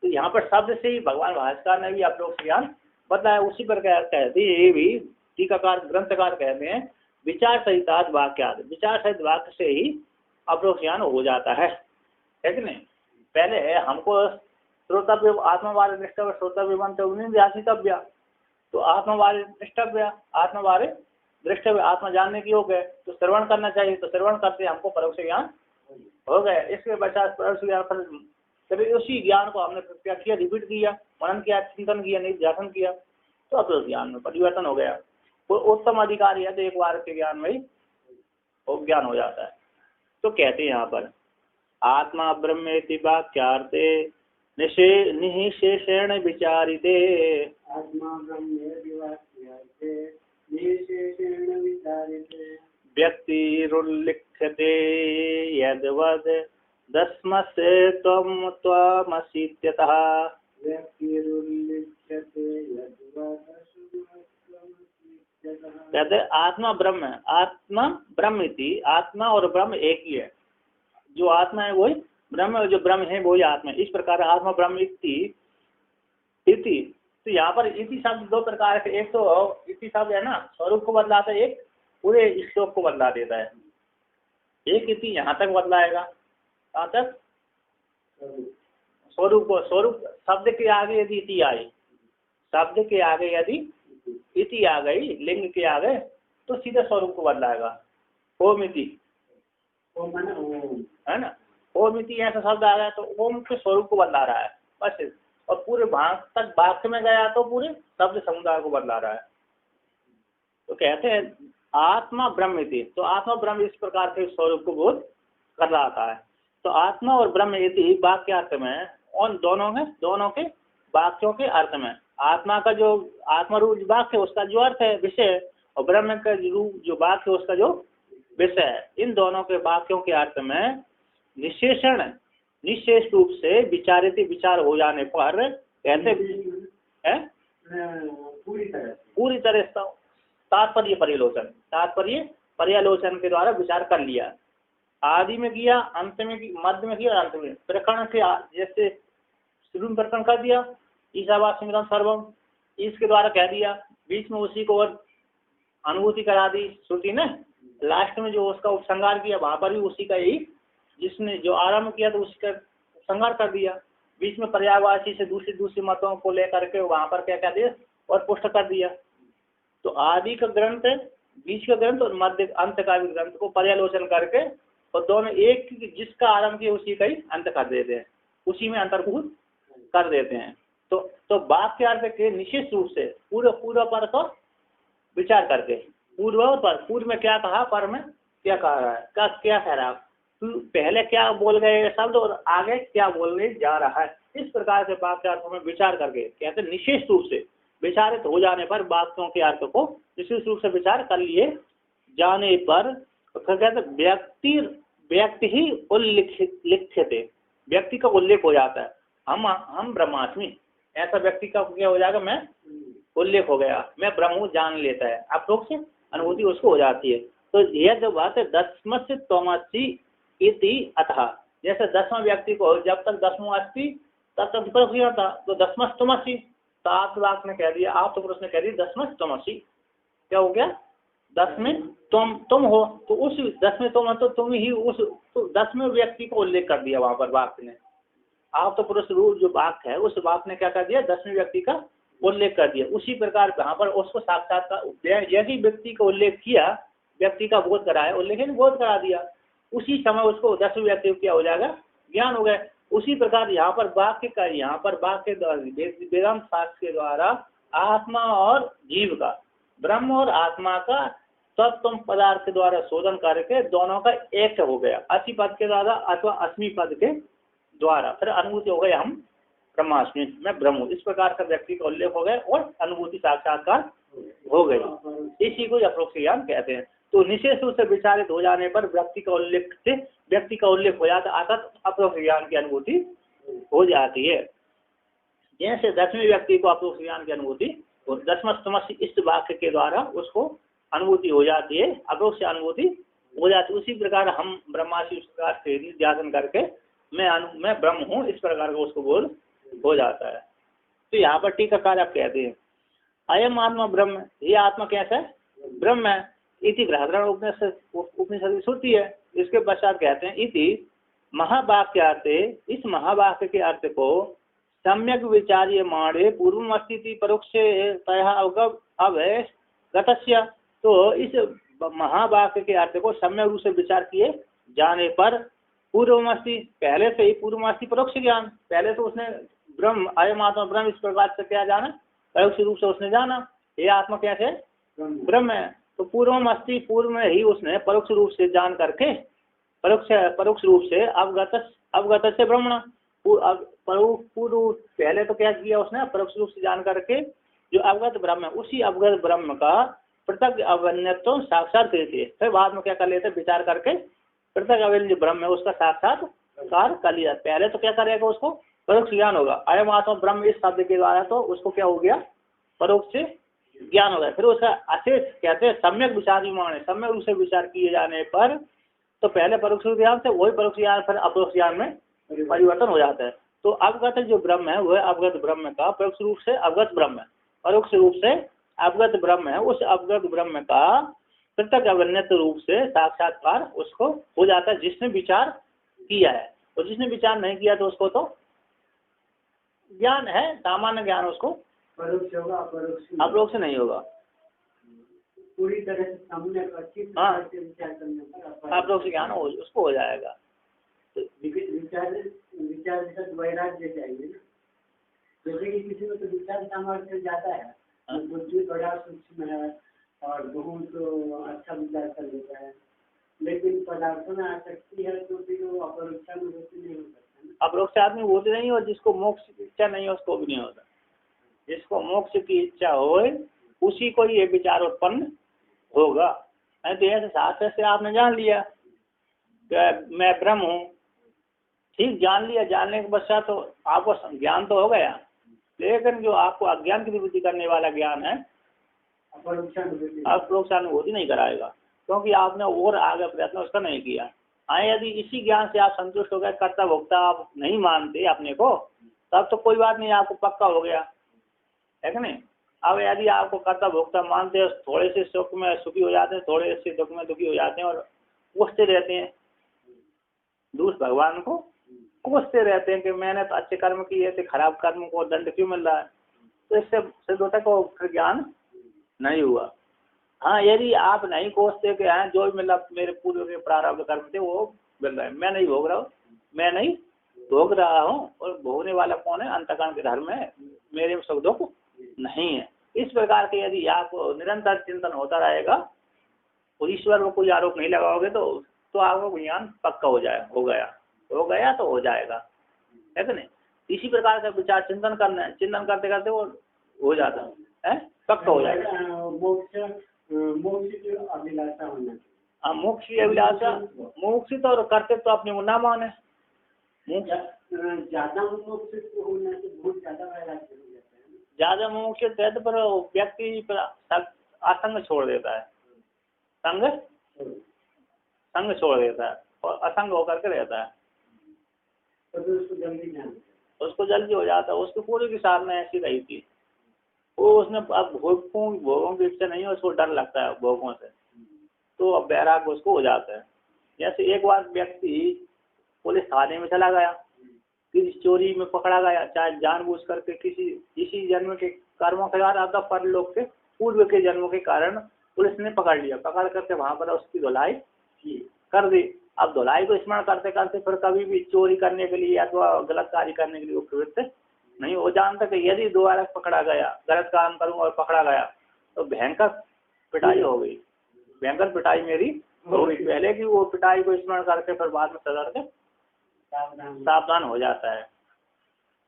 तो यहाँ पर शब्द से ही भगवान भास्कर ने भी अपरोक्ष ज्ञान बताया। उसी पर कहते ये भी टीकाकार ग्रंथकार कहते हैं विचार सहिताद वाक्याद, विचार सहित वाक्य से ही अपरोक्ष ज्ञान हो जाता है कि नहीं? पहले हमको श्रोतव्य आत्मवार्य दृष्टव्य श्रोतव्य मंतव्य व्यासितव्य, तो आत्मवार्य दृष्टव्य आत्मवार्य दृष्टव्य, आत्मा जानने की योग है तो श्रवण करना चाहिए, तो श्रवण करते हमको परोक्ष ज्ञान हो गया। इसके पश्चात परोक्ष ज्ञान तभी उसी ज्ञान को हमने प्रत्यक्ष किया, रिपीट किया, मनन किया, चिंतन किया, निध्यासन किया, तो अपरोक्ष ज्ञान में परिवर्तन हो गया। वो उत्तम अधिकारी है तो एक बार के ज्ञान में ही ज्ञान हो जाता है। तो कहते हैं यहाँ पर आत्मा ब्रह्मेति वाक्यार्थे निःशेषेण विचारिते, आत्मा ब्रह्मेति वाक्यार्थे निःशेषेण विचारिते व्यक्तिरुल्लिख्यते यद्वद् दस्मस्य त्वमसीत्यतः। कहते आत्मा ब्रह्म, आत्मा ब्रह्म इति, आत्मा और ब्रह्म एक ही है। जो आत्मा है वही ब्रह्म है, जो ब्रह्म है वही आत्मा है। इस प्रकार आत्मा ब्रह्म इति। तो यहाँ पर इति शब्द दो प्रकार के, एक तो इति शब्द है ना स्वरूप को बदलाता है, एक पूरे श्लोक को बदला देता है। एक इति यहाँ तक बदलाएगा, कहाँ तक? स्वरूप को, स्वरूप शब्द के आगे यदि इति आई, शब्द के आगे यदि इति आ गई, लिंग के आगे, तो सीधे स्वरूप को बदलाएगा। ओम इति, है ना, ओम इति ऐसा शब्द आ गया तो ओम के स्वरूप को बदला रहा है बस। और पूरे भाग तक वाक्य में गया तो पूरे शब्द समुदाय को बदला रहा है। तो कहते हैं आत्मा ब्रह्म इति, तो आत्मा ब्रह्म इस प्रकार के स्वरूप को बोध कर रहा था। तो आत्मा और ब्रह्म इति वाक्यार्थ में उन दोनों के वाक्यों के अर्थ में। आत्मा का जो आत्मा रूप वाक्य उसका जो अर्थ है विषय, और ब्रह्म का रूप जो वाक्य उसका जो विषय है, इन दोनों के वाक्यों के अर्थ में निशेष रूप से विचार हो जाने पर कहते हैं पूरी तरह तात्पर्य पर्यालोचन के द्वारा विचार कर लिया। आदि में किया, अंत में मध्य में किया, अंत में प्रकरण के जैसे शुरू में प्रकरण कर दिया ईशावास्यमिदं सर्वम, इसके द्वारा कह दिया, बीच में उसी को और अनुभूति करा दी श्रुति ने, लास्ट में जो उसका उपसंहार किया वहां पर भी उसी का यही, जिसने जो आरंभ किया तो उसी का उपसंहार कर दिया। बीच में पर्यायवाची से दूसरी मतों को लेकर के वहां पर क्या क्या दिया और पुष्ट कर दिया। तो आदि का ग्रंथ, बीच का ग्रंथ और मध्य अंत का भी ग्रंथ को पर्यालोचन करके और दोनों एक जिसका आरंभ किया उसी का ही अंत कर देते हैं, उसी में अंतर्भूत कर देते हैं। तो वाक्य अर्थ के निश्चित रूप से पूर्व पर का विचार करके, पूर्व और पर, पूर्व में क्या कहा, पर में क्या कह रहा है, क्या कह रहा है, पहले क्या बोल गए शब्द और आगे क्या बोलने जा रहा है, इस प्रकार से वाक्य अर्थों में विचार करके कहते हैं निश्चित रूप से विचारित हो जाने पर वाक्यों के अर्थ को निश्चित रूप से विचार कर लिए जाने पर कहते व्यक्ति ही उल्लिखित, व्यक्ति का उल्लेख हो जाता है। हम ब्रह्मास्मि, ऐसा व्यक्ति का क्या हो जाएगा, मैं उल्लेख हो गया, मैं ब्रह्म जान लेता है, आप लोग से अनुभूति उसको हो जाती है। तो यह जो बात है दसमस्य तमसी इति अतः, जैसे 10वां व्यक्ति को जब तक 10वां अस्ति तब तक पर था, तो 10मस् तमसी, तो आप वाक ने कह दिया, आप तो पुरुष ने कह दिया 10मस् तमसी, क्या हो गया, 10 में तुम हो, तो उस 10 में तुम, तो तुम ही उस, तो 10वें व्यक्ति को उल्लेख कर दिया वहां पर वाक्य ने। आप तो पुरुष रूप जो वाक्य है उस वाक्य ने क्या कर दिया, 10वें व्यक्ति का उल्लेख कर दिया। उसी प्रकार यहाँ पर उसको साक्षात्कार, यदि व्यक्ति का उल्लेख किया, व्यक्ति का बोध कराया, उल्लेख बोध करा दिया, उसी समय उसको 10वें व्यक्ति को क्या हो जाएगा, ज्ञान हो गया। उसी प्रकार यहाँ पर वाक्य वेदांत शास्त्र के द्वारा आत्मा और जीव का, ब्रह्म और आत्मा का तत्व पदार्थ के द्वारा शोधन करके दोनों का एक हो गया, अति पद के द्वारा अथवा अस्मि पद के द्वारा, फिर अनुभूति हो गई हम ब्रह्मास्मि, मैं ब्रह्म, इस प्रकार का व्यक्ति का उल्लेख हो गया और अनुभूति साक्षात्कार हो गई। इसी को अप्रोक्ष ज्ञान कहते हैं। तो निशेष रूप से विचारित हो जाने पर व्यक्ति का उल्लेख हो जाता, अर्थात अप्रोक्ष ज्ञान की अनुभूति हो जाती है। जैसे 10वें व्यक्ति को अप्रोक्ष ज्ञान की अनुभूति और 10मस्तमसी इस वाक्य के द्वारा उसको अनुभूति हो जाती है, अप्रोक्ष अनुभूति हो जाती है। उसी प्रकार हम ब्रह्मास्मि इस प्रकार से ध्यान करके मैं ब्रह्म हूँ, इस प्रकार का उसको बोध हो जाता है। तो यहाँ पर टीकाकार आप कहते हैं अयम आत्मा ब्रह्म, ये आत्मा कैसा है, ब्रह्म है। इति बृहदारण्यक उपनिषद की श्रुति है। इसके पश्चात कहते हैं इति महावाक्यार्थे, इस महावाक्य के अर्थ को सम्यक विचार्यमाणे पूर्वमस्ति परोक्षे तया अवगतस्य, तो इस महावाक्य के अर्थ को सम्यक रूप से विचार किए जाने पर पूर्वमस्ति, पहले से ही पूर्वमस्ति परोक्ष ज्ञान, पहले तो उसने ब्रह्म अयम आत्मा ब्रह्म इस प्रकार से क्या जाना, परोक्ष रूप से उसने जाना ये आत्मा कैसे ब्रह्म है। तो पूर्वमस्ति, पूर्व में ही उसने परोक्ष रूप से जान करके परोक्ष रूप से अवगत से ब्रह्मण, पूर्व पहले तो क्या किया उसने, परोक्ष रूप से जान करके जो अवगत ब्रह्म है उसी अवगत ब्रह्म का पृथक अवन्यत्व साक्षात करते, फिर बाद में क्या कर लेते, विचार करके पृथक अवैध जो ब्रह्म है उसका साक्षात्कार कर लिया। पहले तो क्या करेगा, उसको परोक्ष ज्ञान होगा, अयम आत्मा ब्रह्म इस शब्द के द्वारा तो उसको क्या हो गया, परोक्ष ज्ञान हो गया। फिर उसका अशेष कहते हैं सम्यक विचार विमाण, सम्यक रूप से विचार किए जाने पर तो पहले परोक्ष ज्ञान से वही परोक्ष ज्ञान फिर अपरोक्ष ज्ञान में परिवर्तन हो जाता है। तो अवगत जो ब्रह्म है वह अवगत ब्रह्म का परोक्ष रूप से अवगत ब्रह्म है, परोक्ष रूप से अवगत ब्रह्म है, उस अवगत ब्रह्म का पृथक अवन्यत रूप से साक्षात्कार उसको हो जाता है जिसने विचार किया है। और जिसने विचार नहीं किया तो उसको तो ज्ञान है, सामान्य ज्ञान, उसको परोक्ष होगा, अपरोक्ष नहीं होगा, पूरी तरह से सामने अच्छी हाँ से विचार करने पर अपरोक्ष ज्ञान उसको हो जाएगा। तो विचार से वैराग्य चाहिए ना, जैसे कि किसी में तो विचार सामर्थ्य ज्यादा है, बुद्धि बड़ा सूक्ष्म है और बहुत अच्छा विचार कर लेता है, लेकिन पदार्थों में आसक्ति है तो फिर वो अपरोक्षा में नहीं हो सकता। अपरोक्ष आदमी वो भी नहीं, और जिसको मोक्ष की इच्छा नहीं है उसको भी नहीं होता। जिसको मोक्ष की इच्छा हो उसी को ये विचार उत्पन्न होगा। नहीं तो ऐसे शास्त्र से आपने जान लिया कि मैं ब्रह्म हूँ, ठीक जान लिया, जानने के पश्चात तो आपको ज्ञान तो हो गया, लेकिन जो आपको अज्ञान की निवृत्ति करने वाला ज्ञान है अपरोक्षानुभूति नहीं कराएगा, क्योंकि आपने और आगे प्रयत्न उसका नहीं किया। हाँ, यदि इसी ज्ञान से आप संतुष्ट हो गए, कर्ता भोक्ता आप नहीं मानते अपने को, तब तो कोई बात नहीं, आपको पक्का हो गया है कि नहीं। अब यदि आपको कर्ता भोक्ता मानते हैं, थोड़े से सुख में सुखी हो जाते हैं, थोड़े से दुख में दुखी हो जाते हैं और कोसते रहते हैं, दूसरे भगवान को कोसते रहते हैं कि मैंने तो अच्छे कर्म किए थे, खराब कर्म को दंड क्यों मिल रहा है, तो इससे सिद्ध होता को ज्ञान नहीं हुआ। हाँ, यदि आप नहीं कोसते कि हाँ जो भी मिला मेरे पूर्व के प्रारब्ध कर्म थे वो मिल रहा है, मैं नहीं भोग रहा हूँ, मैं नहीं भोग रहा हूँ, और भोगने वाला कौन है, अंतकरण के धर्म है, मेरे में सुख दुख नहीं है। इस प्रकार के यदि आप निरंतर चिंतन होता रहेगा और ईश्वर को कोई आरोप नहीं लगाओगे तो आपको ज्ञान पक्का हो गया तो हो जाएगा, है कि नहीं। इसी प्रकार से विचार चिंतन करना है, चिंतन करते करते वो हो जाता है, पक्का हो जाएगा। मोक्ष की अभिलाषा होना। हाँ, मोक्ष की अभिलाषा, मोक्षित और कर्तव्य तो अपने को ना माने। ज्यादा मोक्षित होने से बहुत ज्यादा वैराग्य हो जाता है। ज्यादा मोक्षित है तो पर व्यक्ति असंग छोड़ देता है, संग छोड़ देता है और असंग होकर के रहता है, तो उसको जल्दी हो जाता है। उसको पूरी की साधना ऐसी रही थी, वो उसने अब भोगों की इच्छा नहीं है, उसको डर लगता है भोगों से, तो अब वैराग्य उसको हो जाता है। जैसे एक बार व्यक्ति पुलिस थाने में चला गया, किसी चोरी में पकड़ा गया, चाहे जानबूझ करके किसी जन्म के कर्मों के कारण आता, पर लोग के पूर्व के जन्मों के कारण पुलिस ने पकड़ लिया, पकड़ करके वहां पर उसकी धुलाई कर दी। अब धुलाई को स्मरण करते करते फिर कभी भी चोरी करने के लिए अथवा गलत कार्य करने के लिए वो प्रवृत्त नहीं हो। जानता कि यदि दोबारा पकड़ा गया, गलत काम करूंगा और पकड़ा गया तो भयंकर पिटाई हो गई, भयंकर पिटाई मेरी हो गई। पहले की वो पिटाई को स्मरण करके फिर बाद में सदर के सावधान हो जाता है।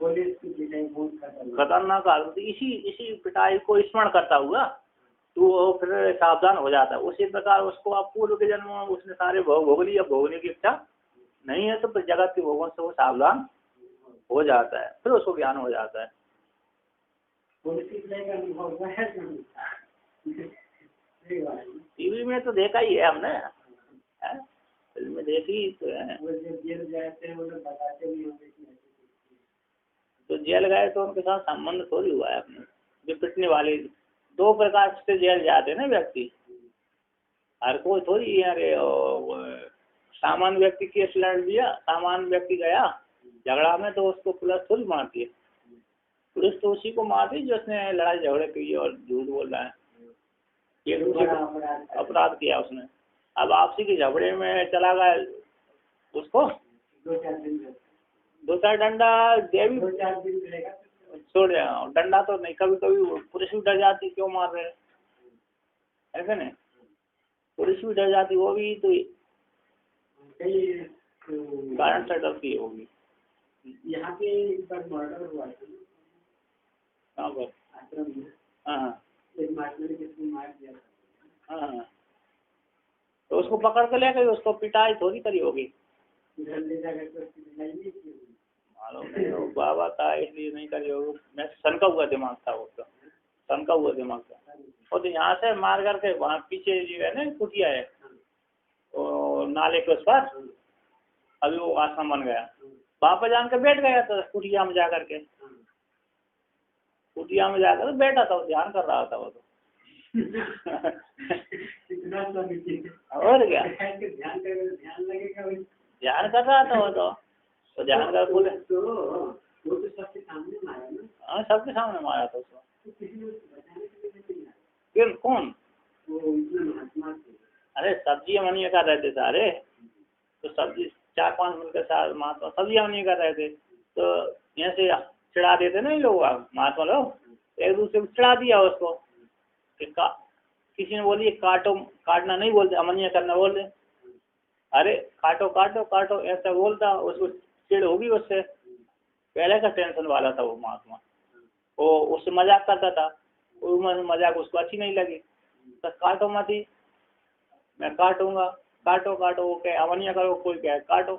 पुलिस की पिटाई बहुत खतरनाक आदमी, इसी पिटाई को स्मरण करता हुआ तो वो फिर सावधान हो जाता है। उसी प्रकार उसको अब पूर्व के जन्म में उसने सारे भोग लिए, भोगने की इच्छा नहीं है, तो फिर जगत के भोगों से वो सावधान हो जाता है, फिर उसको ज्ञान हो जाता है। टीवी में तो देखा ही है हमने, फिल्म में देखी तो है। तो जेल गए तो उनके साथ संबंध थोड़ी हुआ है अपने, जो पिटने वाले दो प्रकार से जेल जाते हैं ना व्यक्ति, हर कोई थोड़ी। अरे सामान्य व्यक्ति केस लड़ दिया, सामान्य व्यक्ति गया झगड़ा में, तो उसको पुलिस थोड़ी मारती है, पुलिस तो उसी को मारती जो उसने लड़ाई झगड़े की और झूठ बोल रहा है, ये दूसरे अपराध किया उसने। अब आपसी के झगड़े में चला गया, उसको 2-4 डंडा दे भी छोड़ जाओ, डंडा तो नहीं, कभी कभी पुलिस भी डर जाती, क्यों मार रहे हैं, ऐसे नहीं, पुलिस भी डर जाती, वो भी तो कारण से डरती होगी। यहाँ पे एक बार मर्डर हुआ था कहाँ पर? आश्रम में। हाँ, एक मास्टर किसको मार दिया था। हाँ, तो उसको पकड़ कर ले गई, उसको पिटाई थोड़ी करी होगी, घर ले जाकर तो पिटाई नहीं की होगी, मालूम नहीं, वो बाबा था इसलिए नहीं करी होगी। मैं सनका हुआ दिमाग था उसका, सनका हुआ दिमाग था। और तो यहाँ से मार करके वहाँ पीछे जो है ना कुटिया है, तो नाले के उस पर अभी वो आश्रम बन गया, वहाँ पर जान के बैठ गया था कुटिया में जाकर के, कुटिया में जाकर तो बैठा था, ध्यान कर रहा था वो तो। और क्या ध्यान कर रहा था वो तो ध्यान कर बोले वो तो सबके सामने मारा ना। हाँ, सबके सामने मारा था उसको। फिर कौन? अरे सब्जियां मनिया कर रहे थे सारे, तो सब्जी 4-5 मिलकर साथ महात्मा सब्जियां मनिया कर रहे थे, तो यहाँ से चिढ़ा देते ना ये लोग, महात्मा लोग एक दूसरे को चिढ़ा दिया उसको कि किसी ने बोली काटो, काटना नहीं बोलते, अमनिया करना बोलते, अरे काटो काटो काटो ऐसा बोलता, उसको चिड़ होगी उससे। पहले का टेंशन वाला था वो महात्मा, वो उससे मजाक करता था, वो मजाक उसको अच्छी नहीं लगी, तो काटो मत ही, मैं काटूंगा, काटो काटो, वो क्या अवनिया करो, कोई क्या है काटो।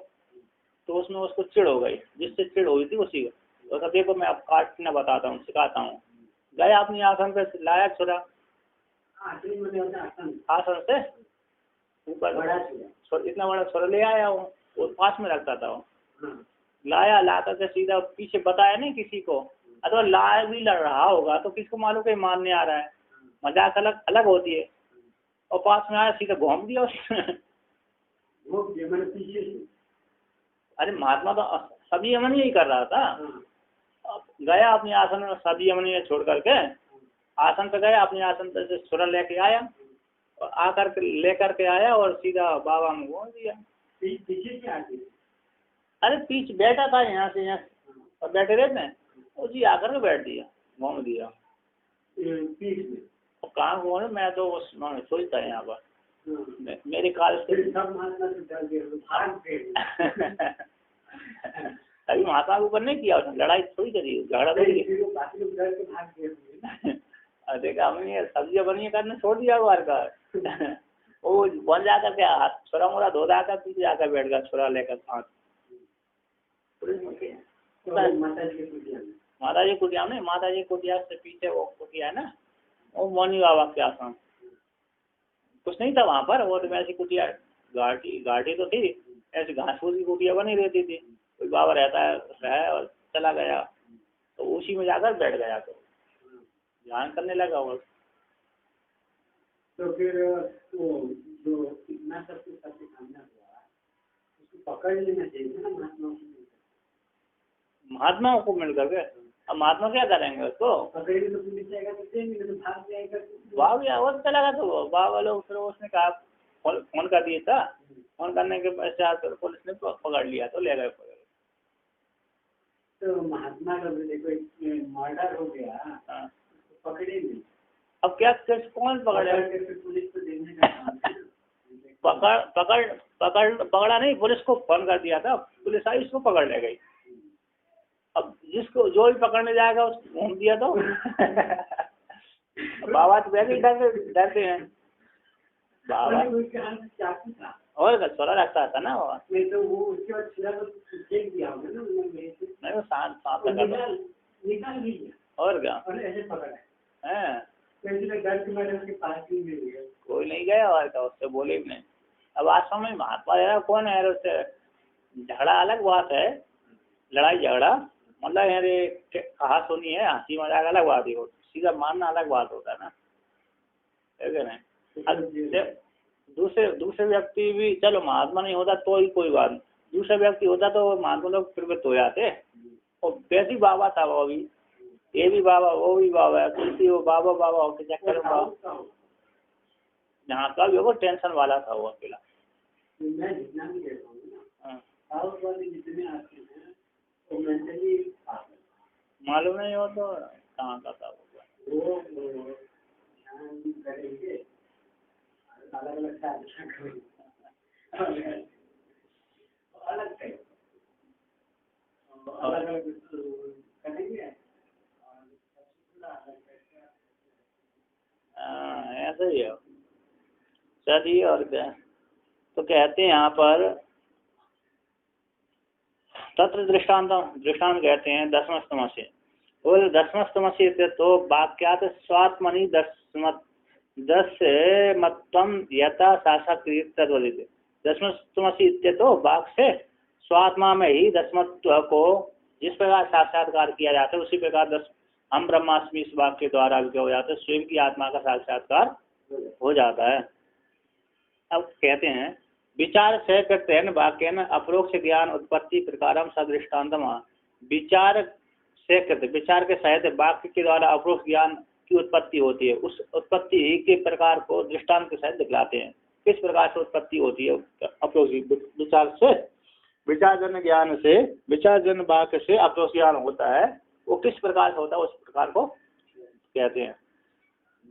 तो उसमें उसको चिड़ हो गई, जिससे चिड़ हुई थी उसी को, तो देखो मैं अब काटना बताता हूँ, सिखाता हूँ। गया अपनी आसन पे लाया छुरा, आसन से ऊपर इतना बड़ा छुरा ले आया हूँ, वो पास में रखता था वो, लाया, लाता था सीधा पीछे, बताया नहीं किसी को, अथवा लाया भी लड़ रहा होगा तो किसको मालूम कि मारने आ रहा है, मजाक अलग अलग होती है। और पास में आया सीधा घूम दिया उसने। अरे महात्मा तो सभी यमन यही कर रहा था, गया अपने आसन में, सभी यमन छोड़ करके आसन पे गया, अपने आसन पे से छुरा लेके आया और आकर के लेकर के आया और सीधा बाबा में घूम दिया। अरे पीछे बैठा था यहाँ से यहाँ, और बैठे रहते हैं, उसी आकर के बैठ दिया, घूम दिया। और कहाँ घूम, मैं तो उस सोचता है यहाँ पर मेरे काल से अभी महात्मा के ऊपर नहीं किया उसने, लड़ाई थोड़ी करी, झगड़ा थोड़ी। देखा हमने सब्जियां बनी करने छोड़ दिया बार का। वो बन जाकर के हाथ छोरा मोरा धो जाकर पीछे जाकर बैठ गया छोरा लेकर हाथ। माता जी कुटिया नहीं, माता जी कुटिया से पीछे वो कुटिया है ना, वो मौनी बाबा के आश्रम, कुछ नहीं था वहाँ पर, वो तो वैसी कुटिया घाटी तो थी, ऐसी घास फूस की कुटिया बनी रहती थी, कोई बाबा रहा और चला गया, तो उसी में जाकर बैठ गया, तो ध्यान करने लगा वो। तो फिर वो जो इतना सब कुछ सबके सामने हुआ, उसको पकड़ लेना चाहिए ना महात्माओं को मिलकर के। अब महात्मा क्या करेंगे उसको, पकड़ेंगे तो पुलिस जाएगा तो देंगे, तो भाग जाएगा, भाग गया वो चला गया। तो बाबा लोग फिर उसने कहा, फोन कर दिया था, फोन करने के पश्चात पुलिस ने पकड़ लिया, तो ले गए पकड़। तो महात्मा का देखो मर्डर हो गया, पकड़े नहीं, अब क्या कौन पकड़े, पुलिस को देने का पकड़ा नहीं, पुलिस को फोन कर दिया था, पुलिस आई उसको पकड़ ले गई। अब जिसको जो भी पकड़ने जाएगा उसको घूम दिया तो बाबा तो वैसे ही डरते हैं बाबा। और छोरा रखता था ना वो, तो वो उसके बाद छुरा तो फेंक दिया होगा ना, नहीं वो सांप निकाल दिया और क्या, और ऐसे पकड़ा है है, कोई नहीं गया और क्या, उससे बोले भी नहीं। अब आज समय महात्मा यार कौन है, उससे झगड़ा अलग बात है, लड़ाई झगड़ा मतलब यार कहा सुनी है, हंसी मजाक अलग बात ही होती, सीधा मारना अलग बात होता है ना, है ना। दूसरे व्यक्ति भी, चलो महात्मा नहीं होता तो ही कोई बात नहीं, दूसरा व्यक्ति होता तो महात्मा लोग प्रवृत्त हो जाते। और वैसी बाबा था वो भी, ये भी बाबा वो भी बाबा है, तुलसी वो बाबा होके चक्कर में जहाँ का भी वो टेंशन वाला था वो अकेला। मैं जितना भी कहता हूँ ना, वाले जितने आते हैं तो मेंटली मालूम नहीं हो तो कहाँ का था वो ध्यान करेंगे, अलग अलग साधना करेंगे, अलग करेंगे, ऐसा ही है। चलिए और क्या, तो कहते हैं यहाँ पर तत्र दृष्टांत कहते हैं दशमस्तम से, बोले दशमस्तम से तो वाक्यात स्वात्मनि दशमत्वम यथा साक्षात्कृत तद्वदित। दशमस्तम से तो वाक से स्वात्मा में ही दशमत्व को जिस प्रकार साक्षात्कार किया जाता है, उसी प्रकार हम ब्रह्मास्मि इस वाक्य के द्वारा भी क्या हो जाता है, स्वयं की आत्मा का साक्षात्कार हो जाता है। अब कहते हैं विचार से करते हैं वाक्य न अपरोक्ष ज्ञान उत्पत्ति प्रकारम सदृष्टान्तम। विचार से करते, विचार के सहित वाक्य के द्वारा अपरोक्ष ज्ञान की उत्पत्ति होती है, उस उत्पत्ति के प्रकार को दृष्टांत के सहित दिखलाते हैं। किस प्रकार से उत्पत्ति होती है अपरोक्ष विचार से, विचारजन्य ज्ञान से, विचारजन्य वाक्य से अपरोक्ष ज्ञान होता है, वो किस प्रकार से होता है उस प्रकार को कहते हैं।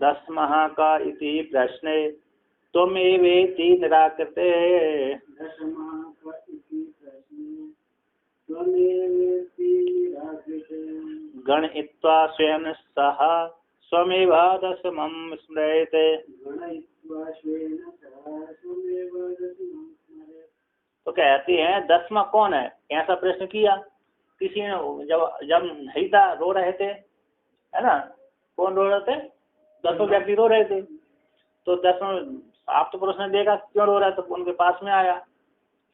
दशमः का इति प्रश्ने त्वमेवेति निराकृते गणयित्वा स्वेन सह स्वमेव दशमं स्मरेते। तो कहते हैं 10वां कौन है, ऐसा प्रश्न किया किसी ने। जब नहीं था, रो रहे थे, है ना, कौन रो रहे थे, 10 व्यक्ति रो रहे थे। तो 10वां आप तो पुरुष ने देखा क्यों रो रहा है, तो उनके पास में आया,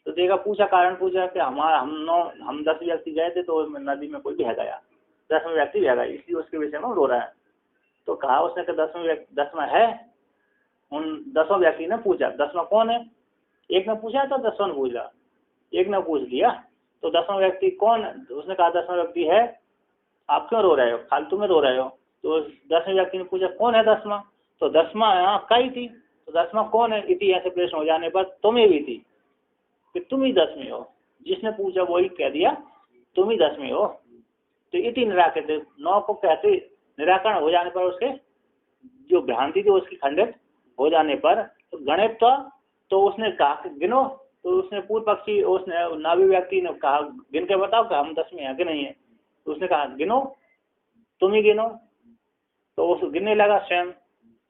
तो देखा, पूछा, कारण पूछा कि हम 10 व्यक्ति गए थे तो नदी में कोई बह गया, 10वां व्यक्ति बह गया, इसलिए उसके विषय में रो रहा है। तो कहा उसने कि 10वां है। उन 10 व्यक्ति ने पूछा 10वां कौन है, एक ने पूछा तो 10वां ने पूछा, एक ने पूछ लिया, तो 10वां व्यक्ति कौन है, उसने कहा 10वां व्यक्ति है, आप क्यों रो रहे हो, फालतू में रो रहे हो। तो 10वें व्यक्ति ने पूछा कौन है 10वां, तो 10वां यहाँ कई थी, तो 10वां कौन है, इति ऐसे प्रश्न हो जाने पर तुम्हें भी थी कि तुम ही 10वें हो। जिसने पूछा वही कह दिया तुम ही 10वें हो। तो इति निराकृत, 9 को कहते निराकरण हो जाने पर, उसके जो भ्रांति थी उसकी खंडित हो जाने पर, तो गणित तो उसने कहा गिनो, तो उसने पूर्व पक्षी, उसने नाभी व्यक्ति ने कहा गिन के बताओ कि हम 10वें हैं कि नहीं है। तो उसने कहा गिनो, तुम ही गिनो। तो उस गिनने लगा स्वयं,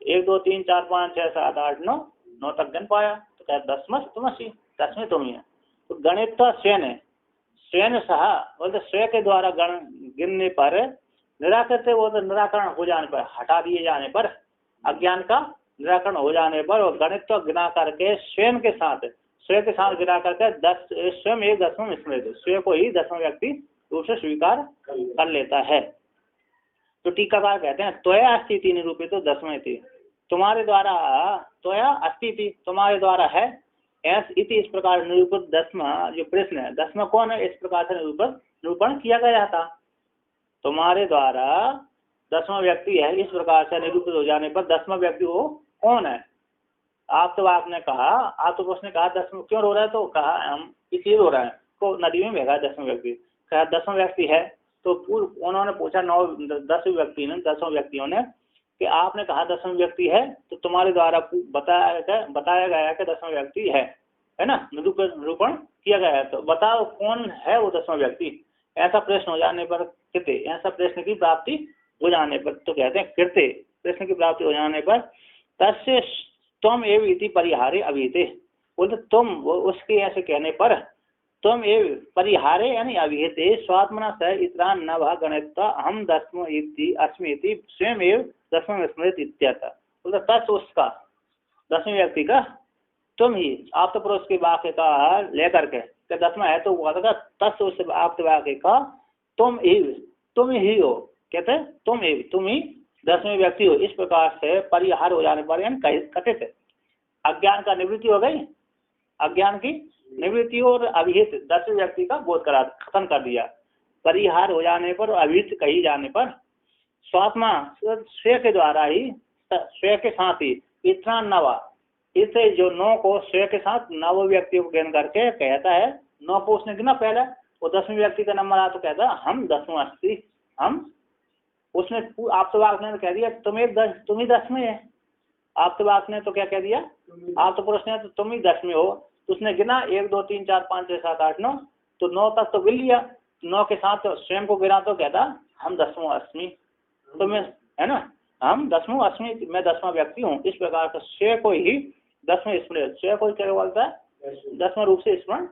1 2 3 4 5 6 7 8 9 तक गिन पाया। तो क्या 10वें तुम ही है। तो गणित तो स्वयं है, स्वयं सहा बोलते स्वयं के द्वारा गण गिनने पर निराकृत, वो तो निराकरण हो जाने पर, हटा दिए जाने पर, अज्ञान का निराकरण हो जाने पर, और गणित तो गिना करके स्वयं के साथ गिना करके 10 स्वयं एक 10वां स्मृत, स्वयं को ही 10वां व्यक्ति रूप से स्वीकार कर लेता है। तो टीकाकार कहते हैं त्वया अस्थिति निरूपित तो 10वें थी, तुम्हारे द्वारा त्वया अस्थिति, तुम्हारे द्वारा है, इस प्रकार निरूपित 10वां जो प्रश्न है, 10वां कौन है, इस प्रकार से निरूपण किया गया था। तुम्हारे द्वारा 10वां व्यक्ति है, इस प्रकार से निरूपित हो जाने पर 10वां व्यक्ति वो कौन है। आप तो आपने कहा, आप तो उसने कहा 10वां क्यों रो रहा है, तो कहा हम इसलिए रो रहे हैं, तो नदी में भेगा 10वां व्यक्ति, कहा 10वां व्यक्ति है। तो उन्होंने पूछा 10 व्यक्तियों ने कि आपने कहा 10वां व्यक्ति है, तो तुम्हारे द्वारा बताया गया कि 10वां व्यक्ति है ना, निरूपण किया गया है, तो बताओ कौन है वो 10वां व्यक्ति। ऐसा प्रश्न हो जाने पर कृत्य, ऐसा प्रश्न की प्राप्ति हो जाने पर, तो कहते हैं कृत्य, प्रश्न की प्राप्ति हो जाने पर तस्य तुम एव इति परिहारे अभिहिते, बोलते तुम, उसके ऐसे कहने पर तुम एव परिहारे यानी अभिहिते स्वात्मना सह इतरा न वा गणित हम 10वां इति अस्मि इति स्वयं एव 10वां स्मृत इत्यर्थ। बोलते तस् उसका 10वें व्यक्ति का तुम ही, आप तो पुरुष के वाक्य का लेकर के 10वां है तो हुआ था तस् उस आप वाक्य का तुम ही हो, कहते तुम ही 10वें व्यक्ति हो। इस प्रकार से परिहार हो जाने पर कथित अज्ञान का निवृत्ति हो गई, अज्ञान की निवृत्ति और अभिहित 10वें व्यक्ति का बोध करा, खत्म कर दिया। परिहार हो जाने पर, अभिहित कही जाने पर, स्वात्मा स्वयं के द्वारा ही, स्वयं के साथ ही इतना नवा, इससे जो 9 को स्वयं के साथ 9 व्यक्तियों को गिन करके कहता है, 9 को उसने गिना पहले, वो 10वें व्यक्ति का नंबर आया तो कहता है हम 10वां अस्ति, हम, उसने आप तो वाक ने कह दिया तुम ही 10वें है। आप तो वाक ने तो क्या कह दिया, आप तो पुरुष ने तो तुम ही 10वें हो। तो उसने गिना 1 2 3 4 5 6 7 8 9, तो 9 तक तो गिन लिया, 9 के साथ तो स्वयं को गिना तो कहता हम 10वां अस्मि, तो मैं, है ना, हम 10वां अस्मि, मैं 10वां व्यक्ति हूँ। इस प्रकार से स्वयं को ही 10वें स्मरण, स्वयं को क्या बोलता है, 10वां रूप से स्मरण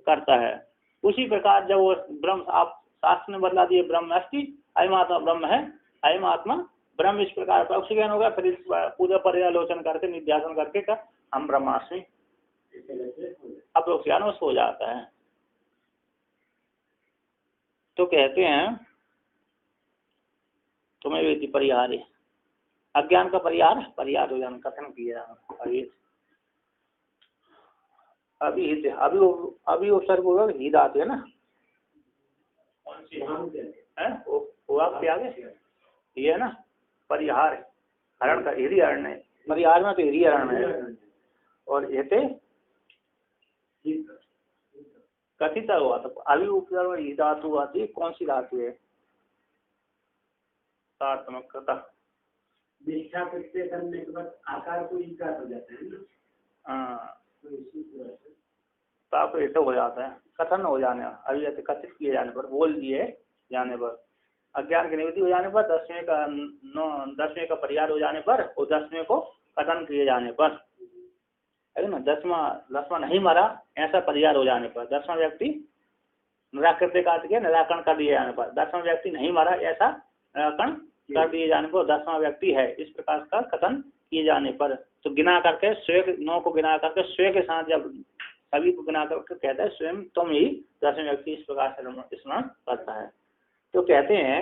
करता है। उसी प्रकार जब वो ब्रह्म, आप शास्त्र ने बदला दिए ब्रह्म अस्ति, अयम आत्मा ब्रह्म है, अयम आत्मा ब्रह्म, इस प्रकार परोक्ष ज्ञान होगा। फिर इस पूरा पर्यालोचन करके निध्यासन करके का हम ब्रह्मास्मि, अपरोक्ष ज्ञान हो जाता है। तो कहते हैं तुम्हें वेदी परिहार, अज्ञान का परिहार हो जाना, कथन किया अभी उपसर्ग होगा ही धातु है ना, कौन सी है वो आपके आगे ये है ना, परिहार हरण का हिरी हरण है, परिहार में तो हिरी हरण है, और ये कथित हुआ। तो अभी उपसर्ग ही धातु आती है, कौन सी धातु है, सार्थमक कथा निष्ठा प्रत्यय करने के बाद आकार को इकार हो जाता है ना। हाँ, तो इसी तरह से प्राकृत हो जाता है, कथन हो जाने, अभी कथित किए जाने पर, बोल दिए जाने पर। अज्ञान की निवृत्ति हो जाने पर, 10वें का परिहार हो जाने पर और 10वें को कथन किए जाने पर, है ना। 10वां नहीं मरा ऐसा परिहार हो जाने पर, 10वां व्यक्ति निराकृत के निराकरण कर दिए जाने पर, 10वां व्यक्ति नहीं मरा ऐसा निराकरण कर दिए जाने पर 10वां व्यक्ति है इस प्रकार का कथन किए जाने पर, तो गिना करके स्वयं 9 को गिना करके स्वयं के साथ जब सभी को गिना करके कहता है स्वयं तुम ही 10वें व्यक्ति इस प्रकार से स्मरण करता है। तो कहते हैं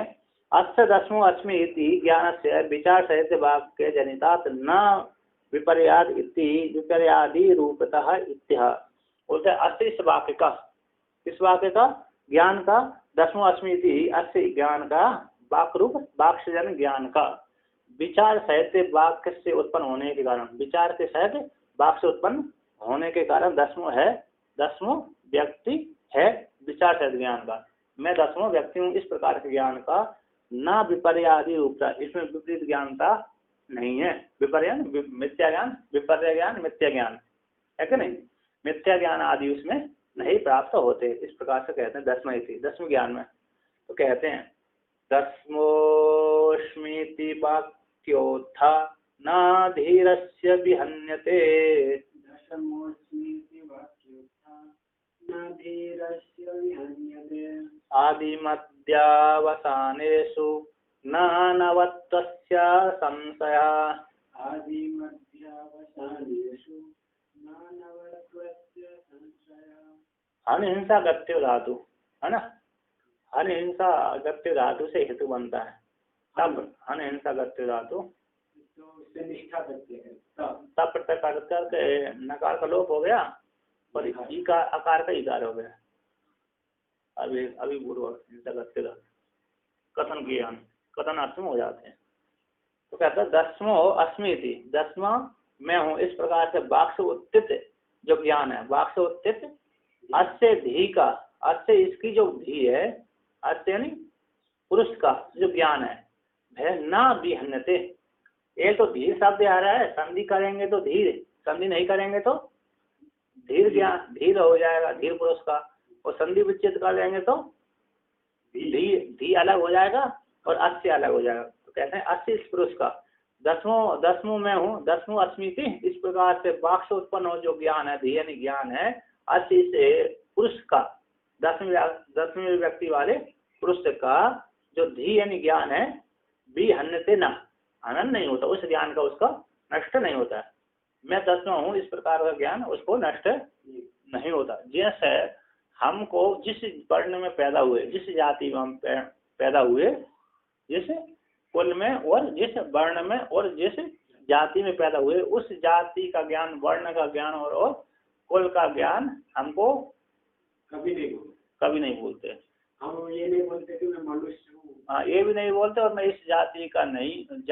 अस्य 10वां अस्मि इति ज्ञान से विचार सहित वाक्य जनितात न विपर्याद इति विपर्यादि रूपतः इत्या। बोलते हैं अस्य इस वाक्य का, इस वाक्य का ज्ञान का 10वां अस्मि इति अस्य ज्ञान का वाक्य रूप वाक्य से जन ज्ञान का विचार सहित वाक्य से उत्पन्न होने के कारण, विचार के सहित वाक्य से उत्पन्न होने के कारण 10वां है, 10वां व्यक्ति है विचार सहित ज्ञान का। मैं 10वां व्यक्ति हूँ इस प्रकार के ज्ञान का ना विपर्यादि रूपता, इसमें विपरीत ज्ञानता नहीं है। विपर्य मिथ्या ज्ञान, विपर्य ज्ञान, मिथ्या ज्ञान है कि नहीं, मिथ्या ज्ञान आदि उसमें नहीं प्राप्त होते, इस प्रकार से कहते हैं 10वें इति 10वें ज्ञान में। तो कहते हैं 10मोऽस्मीति वाक्योत्था न धीरस्य विहन्यते, 10मोऽस्मीति वाक्योत्था न धीरस्य विहन्यते, आदिमध्यावसानेषु न नवत्वस्य संशया, आदिमध्यावसानेषु न नवत्वस्य संशया। अनहिंसा गत्यो धातु है ना, अनहिंसा गत्यो धातु से हेतु बनता है, तब अनहिंसा गत्यो धातु तो उससे निष्ठा करते हैं तब प्रत्यय करके नकार का लोप हो गया और ई का आकार का इकार हो गया। अभी पूर्व हिंसा गत्यो धातु कथन किए, कथन अर्थ में हो जाते हैं। तो कहता है 10मों अस्मि इति, 10वां मैं हूँ इस प्रकार से वाक्य से उत्थित जो ज्ञान है, वाक्य से उत्थित अस्य धी का, अस्य इसकी जो धी है, अस्य यानी पुरुष का जो ज्ञान है, वह ना विहन्यते। ये तो धीर शब्द आ रहा है, संधि करेंगे तो धीर, संधि नहीं करेंगे तो धीर ज्ञान, धीर हो जाएगा धीर पुरुष का, और संधि विच्छेद कर लेंगे तो धी अलग हो जाएगा और अस्य अलग हो जाएगा। तो कहते हैं अस्य इस पुरुष का, 10मों मैं हूँ, 10मों अस्मि इति इस प्रकार से वाक्य से उत्पन्न हो जो ज्ञान है, धी यानी ज्ञान है, अस्य इस पुरुष का, 10वें व्यक्ति वाले पुरुष का जो धी यानी ज्ञान है, विहन्यते न, हनन नहीं होता, उस ज्ञान का उसका नष्ट नहीं होता है। मैं 10वां हूँ इस प्रकार का ज्ञान उसको नष्ट नहीं होता। जैसे हमको जिस वर्ण में पैदा हुए, जिस जाति में हम पैदा हुए, जिस कुल में और जिस वर्ण में और जिस जाति में पैदा हुए, उस जाति का ज्ञान, वर्ण का ज्ञान और कुल का ज्ञान हमको कभी नहीं भूलते। हम ये नहीं बोलते कि मैं मनुष्य हूँ, हाँ ये भी नहीं बोलते, और मैं इस जाति का नहीं हूँ, इस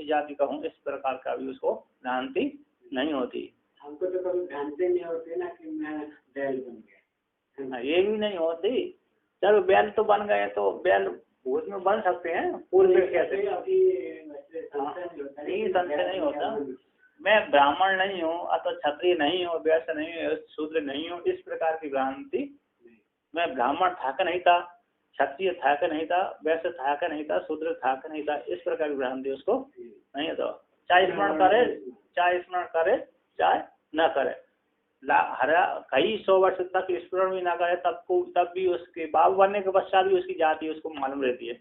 जाति का हूँ, इस प्रकार का भी उसको भ्रांति नहीं होती। हमको तो कभी भ्रांति नहीं होती ना कि मैं बैल बन गया, ये भी नहीं होती। चलो बैल तो बन गए तो बैल भूत में बन सकते हैं, पूर्व कैसे नहीं, संशय नहीं होता। मैं ब्राह्मण नहीं हूँ अथवा क्षत्रिय नहीं हूँ, वैश्य नहीं हूँ, शूद्र नहीं हूँ, इस प्रकार की भ्रांति, मैं ब्राह्मण था कि नहीं था, क्षत्रिय था कि नहीं था, वैश्य था कि नहीं था, शूद्र था कि नहीं था, इस प्रकार की भ्रांति उसको नहीं होता। चाहे स्मरण करे चाहे न करे, कई 100 वर्ष तक स्मरण भी ना करे, तब भी उसके बाबा बनने के पश्चात भी उसकी जाति उसको मालूम रहती है।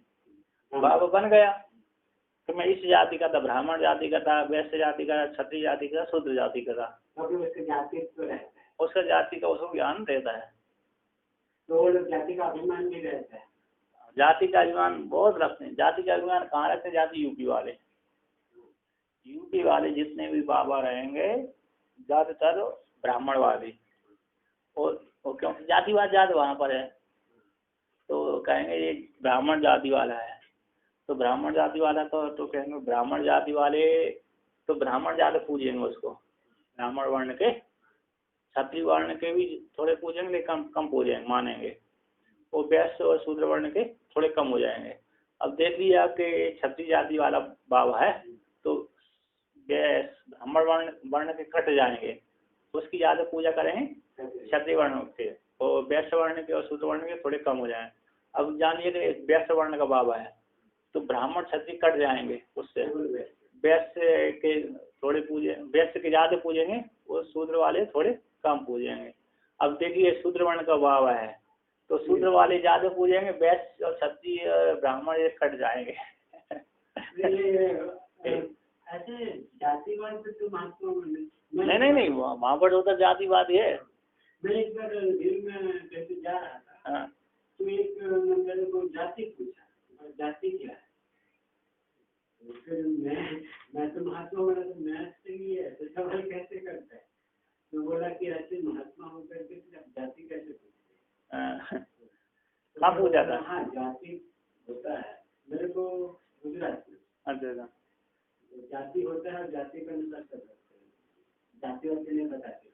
बाबा बन गया तो मैं इस जाति का था, ब्राह्मण जाति का था, वैश्य जाति का, क्षत्रिय जाति का, शूद्र जाति का था, उसका जाति का उसको ज्ञान रहता है, तो जाति का अभिमान भी रहता है। जाति का अभिमान बहुत रखते हैं। जाति का अभिमान कहाँ रखते हैं? जाति यूपी वाले जितने भी बाबा रहेंगे ज्यादातर ब्राह्मणवादी, और क्योंकि जातिवाद ज्यादा वहाँ पर है, तो कहेंगे ये ब्राह्मण जाति वाला है, तो ब्राह्मण जाति वाला तो कहेंगे ब्राह्मण जाति वाले, तो ब्राह्मण ज्यादा पूजेंगे उसको, ब्राह्मण वर्ण के, क्षत्रिय वर्ण के भी थोड़े पूजेंगे लेकिन कम पूजेंगे, मानेंगे, और वैश्य और शूद्र वर्ण के थोड़े कम हो जाएंगे। अब देख लिया कि क्षत्रिय जाति वाला बाबा है तो ब्राह्मण वर्ण के कट जाएंगे, उसकी ज्यादा पूजा करेंगे क्षत्रिय वर्ण थे, और वैश्य वर्ण के और शूद्र वर्ण के थोड़े कम हो जाए। अब जानिए कि वैश्य वर्ण का बाबा है तो ब्राह्मण क्षत्रिय कट जाएंगे उससे, वैश्य के थोड़े पूजे, वैश्य के ज्यादा पूजेंगे और शूद्र वाले थोड़े कम पूजेंगे। अब देखिए शूद्र वर्ण का बाबा है तो शूद्र वाले ज्यादा पूजेंगे, वैश्य और क्षत्रिय ब्राह्मण ये कट जाएंगे। ऐसे जातिवाद पे तो महात्मा नहीं वहाँ पर होता जातिवाद है। मैं एक बार दिल में कहीं जा रहा था। हाँ। तो एक मेरे को जाति पूछा, जाति क्या है? फिर मैं तो महात्मा बना, तो मैं सही है तो सवाल कैसे करता है? तो बोला कि ऐसे महात्मा होकर के जाति कैसे पूछते हैं? कहाँ पूछा था? हाँ, जाति होता है मेरे को गुजरात में। अच्छा, जाति होता है, जाति का अनुसार कर सकते हैं, जाति वाति नहीं बताते।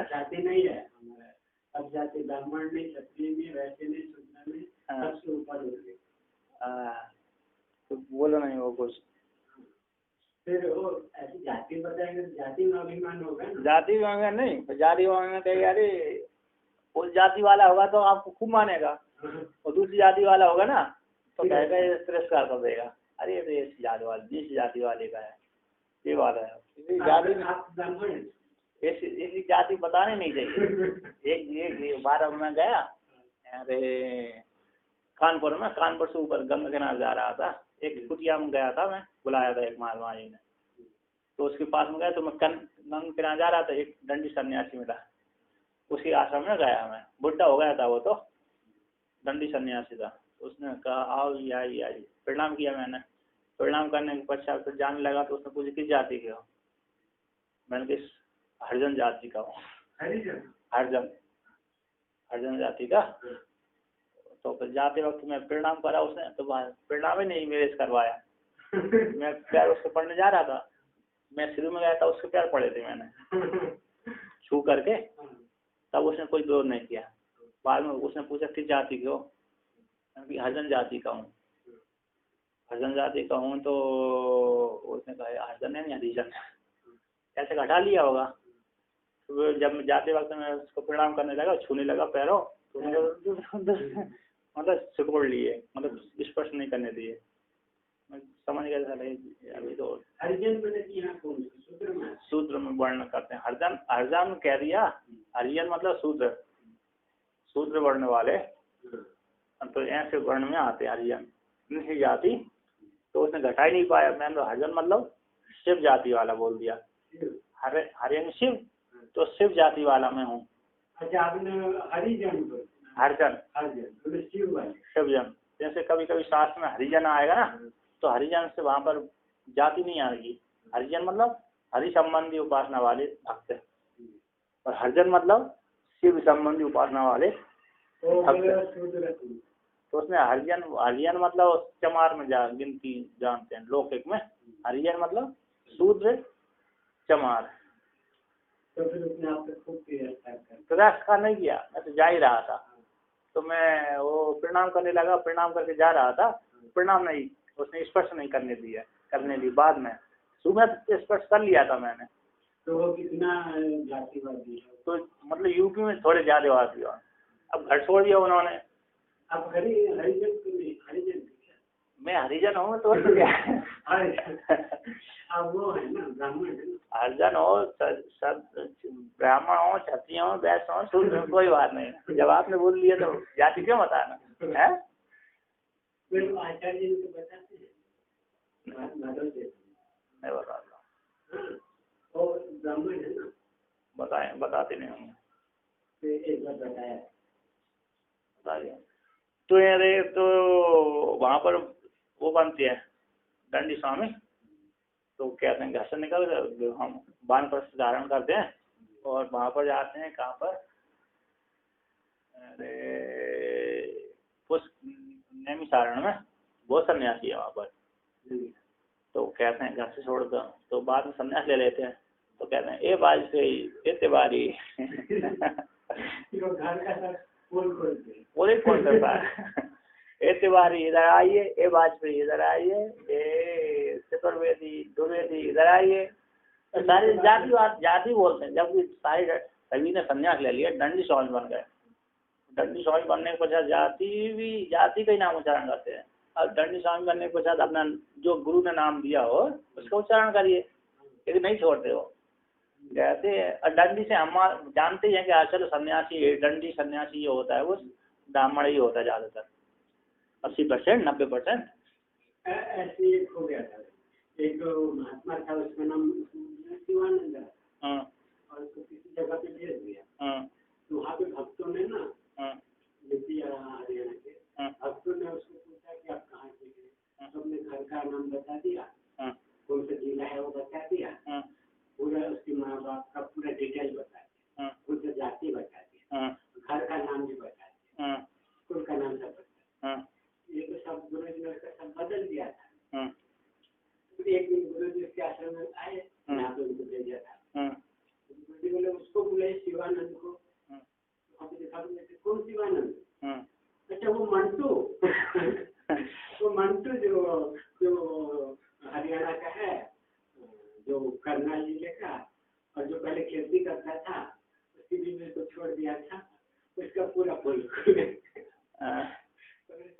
जाति नहीं है हमारा, अब जाति ब्राह्मण में, क्षत्रिय में, वैश्य में, शूद्र में, सबसे ऊपर हो गए। तो बोलो नहीं वो कुछ, फिर वो ऐसी जाति बताएंगे तो जाति में अभिमान होगा ना? जाति में नहीं, जाति में कहेगा अरे उस जाति वाला होगा तो आपको खूब मानेगा, और दूसरी जाति वाला होगा ना तो कहेगा ये तिरस्कार कर देगा, अरे इस जाति वाले, जिस जाति वाले का है ये बात है। जाति आप ब्राह्मण ऐसी जाति बताने नहीं चाहिए। एक बार मैं गया अरे कानपुर से ऊपर गंगा किनारे जा रहा था, एक कुटिया में गया था, मैं बुलाया था एक महात्मा जी ने, तो उसके पास में गया तो मैं गंगा किनारे जा रहा था, एक दंडी सन्यासी मिला, उसी आश्रम में गया। मैं बुढ़ा हो गया था, वो तो दंडी सन्यासी था। उसने कहा आओ आई प्रणाम किया मैंने, प्रणाम करने के पश्चात फिर जाने लगा तो उसने पूछा किस जाति के हो? मैंने किस हरिजन जाति का हूँ। हरिजन जाति का। तो फिर जाते वक्त मैं प्रणाम करा, उसने तो प्रणाम ही नहीं मेरे से करवाया। मैं पैर उसके पढ़ने जा रहा था, मैं शुरू में गया था उसके पैर पड़े थे मैंने छू करके, तब उसने कोई विरोध नहीं किया। बाद में उसने पूछा किस जाति के हो? हरिजन जाति का हूँ। हरिजन जाति का हूँ तो उसने कहा हरिजन है नहीं हरिजन, ऐसे हटा लिया होगा। तो जब जाते वक्त मैं उसको प्रणाम करने लगा, छूने लगा पैरों, तो मतलब सिकोड़ लिए, मतलब स्पर्श नहीं करने दिए। मैं समझ गया था अभी तो हरिजन शूद्र में वर्ण करते हैं। हरिजन कह दिया, हरिजन मतलब शूद्र वर्ण वाले, तो ऐसे वर्ण में आते हैं हरिजन नहीं जाति। तो उसने घटा ही नहीं पाया, मैंने हरिजन मतलब शिव जाति वाला बोल दिया। हरिजन शिव, तो शिव जाति वाला मैं हूँ। अच्छा, आपने हरिजन शिवजन, जैसे कभी कभी शास्त्र में हरिजन आएगा ना, तो हरिजन से वहाँ पर जाति नहीं आएगी। हरिजन मतलब हरि संबंधी उपासना वाले भक्त, और हरिजन मतलब शिव संबंधी उपासना वाले भक्त। तो उसमें हरिजन मतलब चमार में गिनती जानते हैं लौकिक में। हरिजन मतलब शूद्र चमार। तो फिर उसने आपसे खूब तिरस्कार नहीं किया, मैं तो जा ही रहा था, तो मैं वो प्रणाम करने लगा, प्रणाम करके जा रहा था, प्रणाम नहीं, उसने स्पर्श नहीं करने दी। बाद में सुबह स्पर्श कर लिया था मैंने। तो वो कितना जातिवादी है? तो मतलब यूपी में थोड़े ज्यादा वादी हो, अब घर छोड़ दिया उन्होंने। अब हरिजन मैं हरिजन हूँ तो क्या अब वो है ना ब्राह्मण है ना। हरिजन हो, सब ब्राह्मण हो, क्षत्रिय हो, वैश्य हो, शूद्र हो, कोई बात नहीं। जब आपने बोल लिया तो जाति क्यों बताना है? आचार्य जी को बताते हैं, नहीं बताता। और ब्राह्मण है ना, बताते नहीं होंगे। एक बार बताया तो यारे तो वहाँ पर वो बनती है दंडी स्वामी, तो कहते हैं घर से निकल कर हम बाण पर धारण करते हैं और वहाँ पर जाते हैं। कहाँ पर? अरे नैमिषारण्य में बहुत सन्यासी है वहाँ पर। तो कहते हैं घर से छोड़कर, तो बाद में सन्यास ले लेते हैं, तो कहते हैं ए बाज से ए तिवारी बोले कौन करता है ए तिवारी इधर आइए, ए वाजपेयी इधर आइए, ए चतुर्वेदी द्विवेदी इधर आइए। तो सारे जाति बोलते हैं, जबकि सारे सभी ने संन्यास ले लिया, दंडी स्वामी बन गए। दंडी स्वामी बनने के पश्चात जाति का ही नाम उच्चारण करते हैं। अब दंडी स्वामी बनने के पश्चात अपना जो गुरु ने नाम दिया हो उसका उच्चारण करिए, लेकिन नहीं छोड़ते हो। कहते हैं दंडी से हम जानते हैं कि आजकल सन्यासी, दंडी सन्यासी जो होता है वो ब्राह्मण ही होता है ज़्यादातर, 80%, 90%। ऐसे एक हो गया था, एक महात्मा था, उसका नाम शिवानंद है, और उसको किसी जगह पे भेज दिया। तो वहाँ पे भक्तों ने ना, हरियाणा के भक्तों ने उसको पूछा कि आप कहाँ से गए, सबने घर का नाम बता दिया, कौन सा जिला है वो बता दिया, पूरा उसके माँ बाप का पूरा डिटेल बता दिया, उनसे जाति बता दिया, घर का नाम भी बता दिया, स्कूल का नाम सब बता। ये तो सब गुरु जी ने सब बदल दिया था। एक दिन गुरु जी के आश्रम में आए, यहाँ पे उनको भेजा था। गुरु जी बोले उसको बुलाए शिवानंद को, कौन शिवानंद? अच्छा वो मंटू वो मंटू जो हरियाणा का है, जो करनाल जिले का, और जो पहले खेती करता था, उसकी बीवी को छोड़ दिया था, उसका पूरा फुल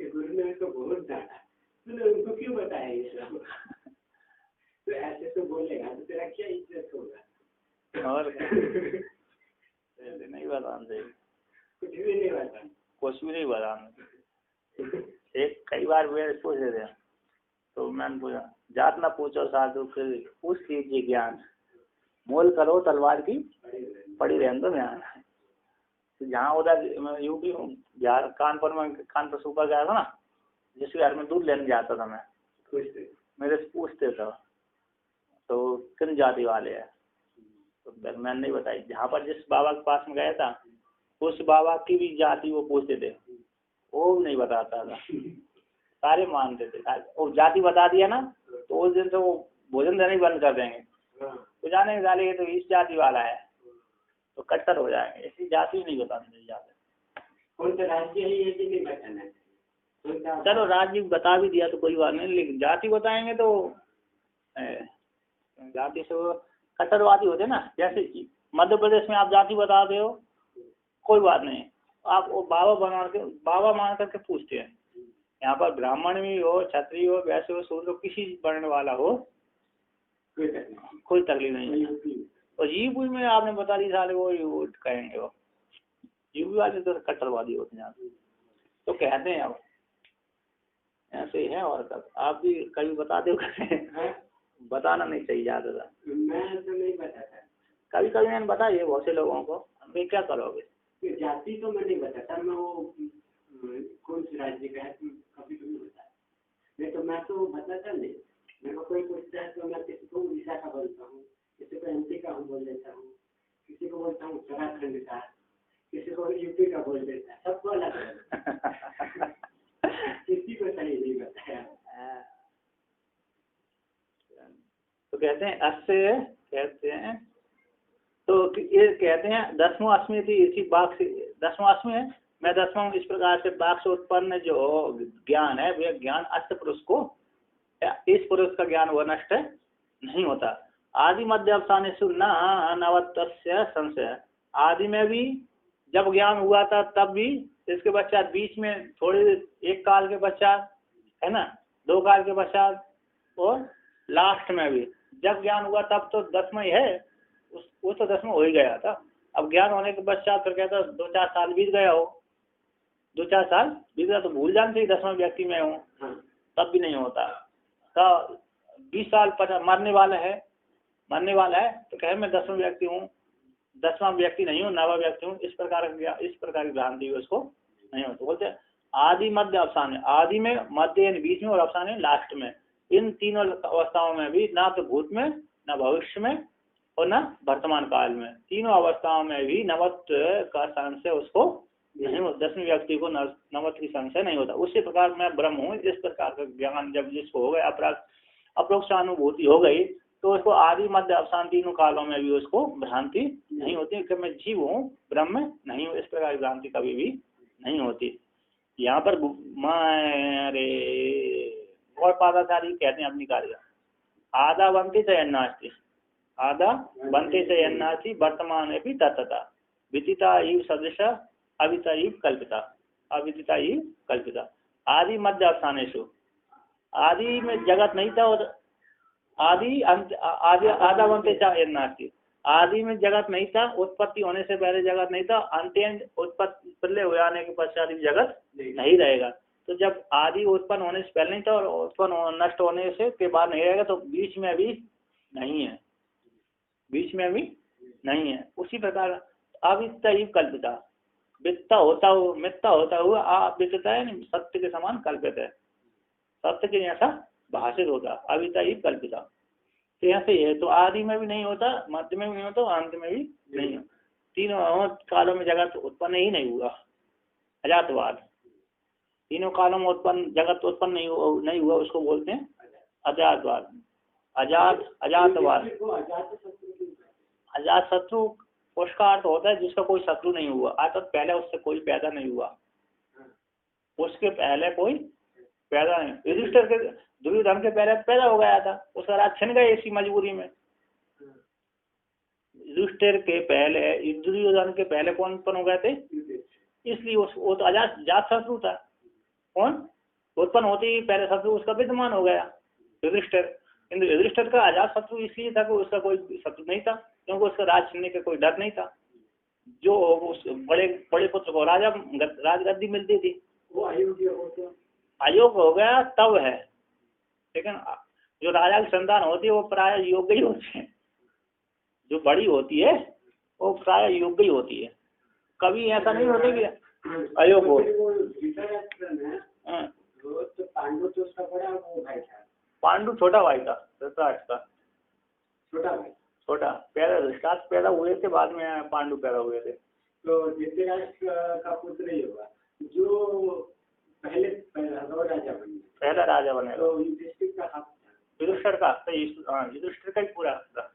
गुरु ने उसको बहुत डांटा, तूने उनको क्यों बताया ये सब? तो ऐसे तो बोलेगा तो तेरा क्या इज्जत होगा? और नहीं बताना चाहिए, कुछ भी नहीं बताना, कुछ भी नहीं बताना। एक कई बार वे पूछ रहे थे, तो मैंने पूछा, जात ना पूछो साधु फिर पूछ लीजिए ज्ञान, मोल करो तलवार की पड़ी रहने दो ज्ञान। जहाँ उधर यूपी बिहार कानपुर सुपर गया था ना, जिसके घर में दूध लेने जाता था मैं, मेरे से पूछते थे तो किन जाति वाले हैं, तो मैंने नहीं बताई। जहाँ पर जिस बाबा के पास में गया था उस बाबा की भी जाति वो पूछते थे, वो नहीं बताता था, सारे मानते थे। और जाति बता दिया ना तो उस दिन से वो भोजन देना ही बंद कर देंगे, तो जाने डालेंगे तो इस जाति वाला है तो कट्टर हो जाएंगे। ऐसी जाति नहीं बतानी चाहिए। कौन सा राज्य है ये भी नहीं बताना है। चलो राज्य बता भी दिया तो कोई बात नहीं, लेकिन जाति बताएंगे तो जाति से वो कट्टरवादी होते ना। जैसे मध्य प्रदेश में आप जाति बताते हो, कोई बात नहीं, आप वो बाबा मान करके पूछते हैं। यहाँ पर ब्राह्मण भी हो, क्षत्रिय हो, वैसे हो, शूद्र हो, किसी वर्ण वाला हो, कोई तकलीफ नहीं है। और यूपी में आपने बता दी साले वो कहेंगे, वो यूपी वाले तो कट्टरवादी होते हैं तो कहते हैं। अब ऐसे ही है। और तब आप भी कभी बताते हो? बताना नहीं चाहिए ज़्यादा। मैं तो नहीं बताता, कभी कभी मैंने बताइए बहुत से लोगों को, हमें क्या करोगे। जाति तो मैं नहीं बताता, मैं वो कौन से राज्य का है कभी तो नहीं बताया। नहीं तो मैं तो बताता नहीं, मेरे को कोई पूछता है तो मैं किसी को उड़ीसा का बोलता हूँ, किसी को एमपी का हम बोल देता हूँ, किसी को बोलता हूँ उत्तराखंड का, किसी को यूपी का बोल देता है, सबको अलग अलग किसी को सही नहीं बताया। तो कहते हैं अस्य, कहते हैं तो ये कहते हैं 10वां अस्मि थी, इसी बाघ से 10वां अस्मि है, मैं 10वां इस प्रकार से बाघ से उत्पन्न जो ज्ञान है वह ज्ञान अस्त पुरुष को, इस पुरुष का ज्ञान वह नष्ट नहीं होता। आदि मध्य अवसाने सुनना नवत्वस्य संशय, आदि में भी जब ज्ञान हुआ था तब भी, इसके पश्चात बीच में थोड़ी एक काल के पश्चात है ना, 2 काल के पश्चात, और लास्ट में भी जब ज्ञान हुआ तब तो 10वां ही है, वो तो 10वां हो ही गया था। अब ज्ञान होने के पश्चात फिर कहता 2-4 साल बीत गया हो, 2-4 साल बीत गया तो भूल जाना चाहिए 10वां व्यक्ति में हूँ, तब भी नहीं होता। तो 20 साल मरने वाला है तो कहे मैं 10वां व्यक्ति हूँ, 10वां व्यक्ति नहीं हूँ, 9वां व्यक्ति हूँ, इस प्रकार की भ्रांति उसको नहीं होती। बोलते आदि मध्य अवसान, आदि में, मध्य यानी बीच में, और अवसान है लास्ट में। इन तीनों अवस्थाओं में भी ना तो भूत में, न भविष्य में, और न वर्तमान काल में, तीनों अवस्थाओं में भी नवत्व का संशय उसको नहीं होता। 10वें व्यक्ति को नवत्व की संशय नहीं होता। उसी प्रकार मैं ब्रह्म हूँ, इस प्रकार का ज्ञान जब जिसको हो गया, अपरोक्ष अनुभूति हो गई, तो उसको आदि मध्य अवसान तीनों कालों में भी उसको भ्रांति नहीं होती कि मैं जीव हूँ, ब्रह्म नहीं हूँ, इस प्रकार की भ्रांति कभी भी नहीं होती। यहाँ पर और पादाचारी कहते हैं अपनी कार्य, आधा बनते चयन्नास्ति, आधा बनते चयन्नास्ति वर्तमान भी तत्तता। विदिता इव सदृश अविदिता इव कल्पिता, अविदिता इव कल्पिता। आदि मध्य स्थानेषु, आदि में जगत नहीं था और आदि अंत आदि आदावंते नास्ति, आदि में जगत नहीं था, उत्पत्ति होने से पहले जगत नहीं था, अंत उत्पत्ति प्रलय हो जाने के पश्चात भी जगत नहीं रहेगा। तो जब आदि उत्पन्न होने से पहले नहीं था और उत्पन्न नष्ट होने से के बाद नहीं रहेगा, तो बीच में अभी नहीं है, बीच में अभी नहीं है। उसी प्रकार अविदिता इव कल्पिता, वित्ता होता हुआ मिथ्या होता हुआ अविदिता है, सत्य के समान कल्पित है, सत्य के जैसा भाषित होता, अविदिता इव कल्पिता। तो यहाँ से ये तो आदि में भी नहीं होता, मध्य में भी नहीं होता, अंत में भी नहीं हो, तीनों कालों में जगत उत्पन्न ही नहीं हुआ, अजातवाद। तीनों कालों में उत्पन्न जगत उत्पन्न नहीं हुआ, उसको बोलते हैं अजातवाद, अजातवाद। अजात शत्रु उसका अर्थ होता है जिसका कोई शत्रु नहीं हुआ, अर्थात पहले उससे कोई पैदा नहीं हुआ, उसके पहले कोई पैदा नहीं। युधिष्ठिर के दुर्योधन के पहले पैदा हो गया था, उसका राज छिन गया इसी मजबूरी में। युधिष्ठिर के पहले दुर्योधन के पहले कौन उत्पन्न हो गए थे, इसलिए वो तो अजात शत्रु था। कौन उत्पन्न होते ही पहले शत्रु उसका विद्यमान हो गया युधिष्ठिर। किंतु युधिष्ठिर का अजात शत्रु इसलिए था कि उसका कोई शत्रु नहीं था, क्योंकि उसका राज छीनने का कोई डर नहीं था। जो उस बड़े पुत्र को राजगद्दी मिलती थी, वो अयोग्य हो गया तब है, लेकिन जो राजा की संतान होती है वो प्राय योग्य ही होती है, जो बड़ी होती है वो प्राय योग्य ही होती है, कभी ऐसा नहीं होता कि अयोग्य हो। पांडु छोटा भाई था, धृतराष्ट्र का छोटा, पहले धृतराष्ट्र पैदा हुए थे, बाद में पांडु पैदा हुए थे। तो धृतराष्ट्र का पुत्र ही होगा जो पहला राजा बने, तो युधिष्ठिर का हक था, युधिष्ठिर का युधिष्ठिर का ही पूरा था।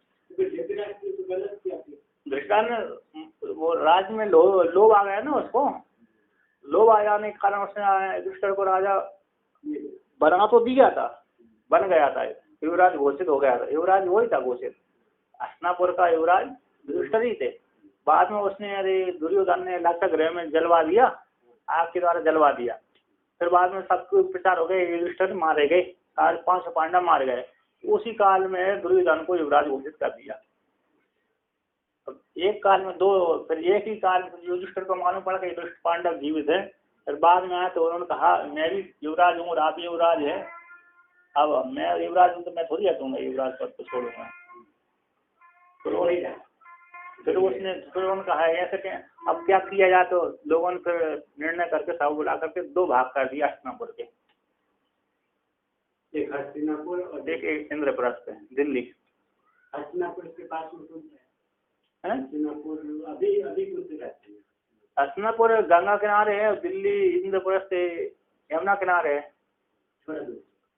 धृतराष्ट्र ने वो राज में लोभ आ गया ना, उसको लोभ आ जाने के कारण उसने युधिष्ठिर को राजा बना तो दिया था, बन गया था, युवराज घोषित हो गया था, युवराज वही था घोषित, हस्तिनापुर का युवराज युधिष्ठिर ही थे। बाद में उसने दुर्योधन ने लाक्षागृह में जलवा दिया, आग के द्वारा जलवा दिया, फिर बाद में सबको प्रचार हो गए, युधिष्ठिर मारे गए, 500 पांडव मार गए। उसी काल में दुर्योधन को युवराज घोषित कर दिया। एक काल में दो, फिर एक ही काल में युधिष्ठिर को मालूम पड़ा कि पांडव जीवित है, फिर बाद में आया तो उन्होंने कहा मैं भी युवराज हूँ और आप युवराज है, अब मैं युवराज हूँ तो मैं थोड़ी हटूंगा युवराज पद को छोड़ूंगा। फिर उन्होंने कहा ऐसे क्या, अब क्या किया जाए, तो लोगों ने फिर निर्णय करके सब बुला करके 2 भाग कर दिया हस्तिनापुर के, एक हस्तिनापुर और एक इंद्रप्रस्थ दिल्ली। हस्तिनापुर के पास में कौन है, हस्तिनापुर अभी कौन से रहते हैं? हस्तिनापुर गंगा किनारे है, दिल्ली इंद्रप्रस्थ यमुना किनारे है,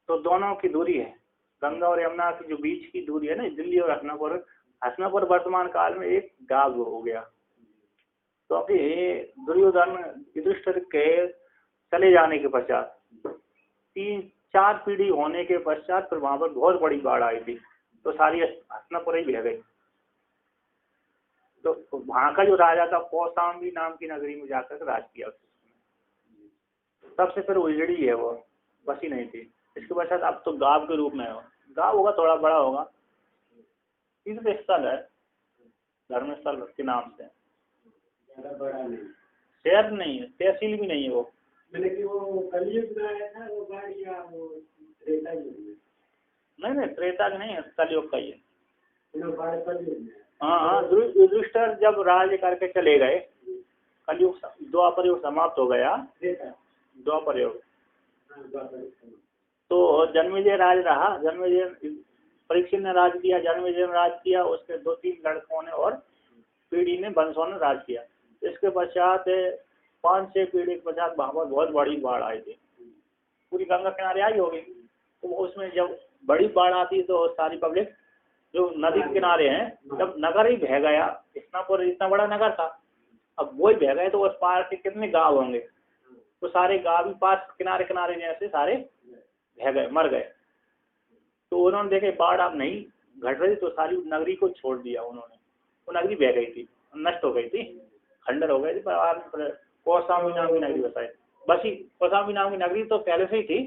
तो दोनों की दूरी है, गंगा और यमुना की जो बीच की दूरी है ना, दिल्ली और हस्तिनापुर। हस्तिनापुर वर्तमान काल में एक गांव हो गया। तो अभी दुर्योधन युधिष्ठिर के चले जाने के पश्चात 3-4 पीढ़ी होने के पश्चात फिर वहां पर बहुत बड़ी बाढ़ आई थी, तो सारी हस्तिनापुर ही बह गई। तो वहां का जो राजा था कौशाम्बी नाम की नगरी में जाकर राज किया, तब से फिर उजड़ी है, वो बसी नहीं थी। इसके पश्चात अब तो गांव के रूप में है, गांव होगा थोड़ा बड़ा होगा, तीर्थ स्थल है, धर्म स्थल के नाम से, बड़ा नहीं, शहर नहीं है, तहसील भी नहीं है वो। मैंने कि वो कलयुग में आया था वो बाढ़ या वो त्रेता युग में? नहीं त्रेता नहीं है, कलयुग का ही है। बाढ़ कलयुग में? हाँ, युधिष्ठिर जब राज्य करके चले गए, कलयुग द्वापर युग समाप्त हो गया, द्वापर युग, तो जन्मेजय राज रहा, जन्मेजय परीक्षित ने राज किया, जन्मेजय ने राज किया, उसके 2-3 लड़कों ने और पीढ़ी ने वंशों ने राज किया। इसके पश्चात 5-6 पीढ़ी के पश्चात वहाँ पर बहुत बड़ी बाढ़ आई थी, पूरी गंगा किनारे आई होगी। तो उसमें जब बड़ी बाढ़ आती तो सारी पब्लिक जो नदी के किनारे हैं, जब नगर ही बह गया, हस्तिनापुर इतना बड़ा नगर था, अब वो ही बह गए तो उस पार के कितने गाँव होंगे, तो सारे गाँव भी पास किनारे किनारे जैसे सारे बह गए, मर गए। तो उन्होंने देखे बाढ़ अब नहीं घट रही, तो सारी नगरी को छोड़ दिया उन्होंने, वो नगरी बह गई थी, नष्ट हो गई थी। खंडर हो गए थे पर कौशाम्बी नाम की नगरी बताई। बस ही कौशाम्बी नाम की नगरी तो पहले से ही थी,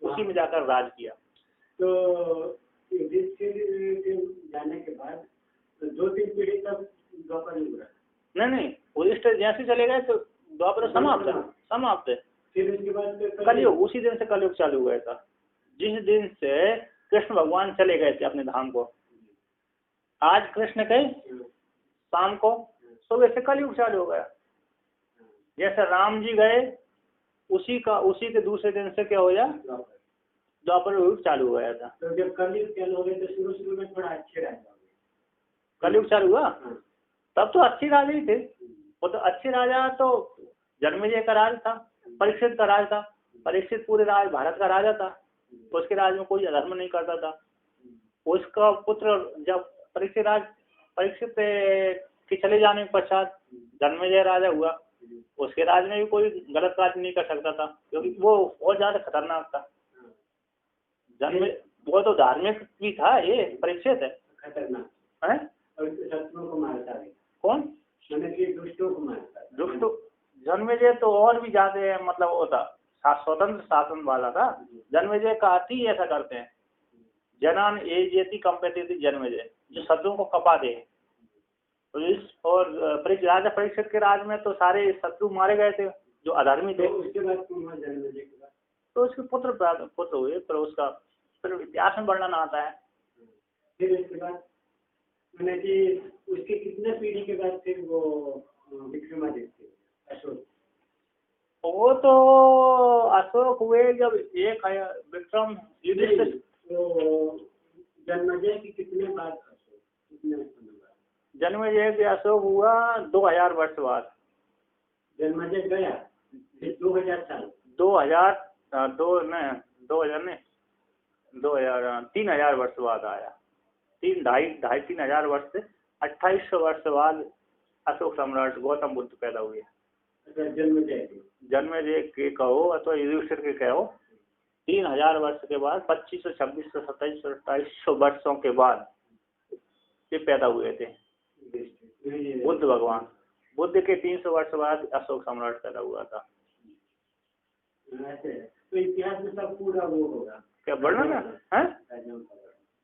उसी में जाकर राज किया। तो युधिष्ठिर के जाने के बाद तो 2-3 पीढ़ी तक द्वापर युग रहा। नहीं, युधिष्ठिर जैसे चले गए तो द्वापर समाप्त है। फिर उसके बाद कलयुग, उसी दिन से कलयुग चालू हुआ था, जिस दिन से कृष्ण भगवान चले गए थे अपने धाम को। आज कृष्ण गए शाम को, सुबह से कलयुग चालू हो गया। जैसे राम जी गए उसी के दूसरे दिन से क्या हो गया, द्वापर युग चालू हो गया था। तो जब कलयुग चालू हो गया तो शुरू में थोड़ा अच्छे राजा हो गए। कलयुग चालू हुआ तब तो अच्छे राजा ही थे। वो तो अच्छे राजा तो जन्मेजय का राज था, परीक्षित का राज था। परीक्षित पूरे राज भारत का राजा था, तो उसके राज में कोई अधर्म नहीं करता था। उसका पुत्र जब परीक्षित के चले जाने के पश्चात जन्मेजय राजा हुआ, उसके राज में भी कोई गलत कार्य नहीं कर सकता था, क्योंकि वो बहुत ज्यादा खतरनाक था। वो तो धार्मिक भी था, ये परीक्षित है खतरनाक है, और शत्रुओं को मारता है। कौन? दुष्टों को मारता है। दुष्टों, जन्मेजय तो और भी ज्यादा मतलब वो था, स्वतंत्र शासन वाला था। जन्मेजय का हाथी ऐसा करते हैं, जनान एजेति कंपेटेति जन्मेजय, जो शत्रुओं को कपा दे। और राजा परीक्षित के राज में तो सारे शत्रु मारे गए थे जो अधर्मी थे। उसके बाद जन्मेजय के बाद तो उसके पुत्र हुए, पर उसका फिर इतिहास में वर्णन आता है। फिर उसके बाद मैंने कि उसके कितने पीढ़ी के बाद फिर वो विक्रमादित्य अशोक, वो तो अशोक हुए जब एक विक्रम युधिष्ठिर। तो जन्मेजय की कितने बाद अशोक, कितने समय बाद? जन्मेजय के अशोक हुआ 2000 वर्ष बाद। जन्मेजय गया 2000 साल, 3000 वर्ष बाद आया। 3,500 वर्ष से 2800 वर्ष बाद अशोक सम्राट गौतम बुद्ध पैदा हुए। जन्मेजय के कहो अथवा युधिष्ठिर के कहो, 3000 वर्ष के बाद 2500, 2600, 2700, 2800 वर्षों के बाद ये पैदा हुए थे बुद्ध भगवान। बुद्ध के 300 वर्ष बाद अशोक सम्राट पैदा हुआ था। तो इतिहास में सब पूरा वो होगा क्या वर्णन है?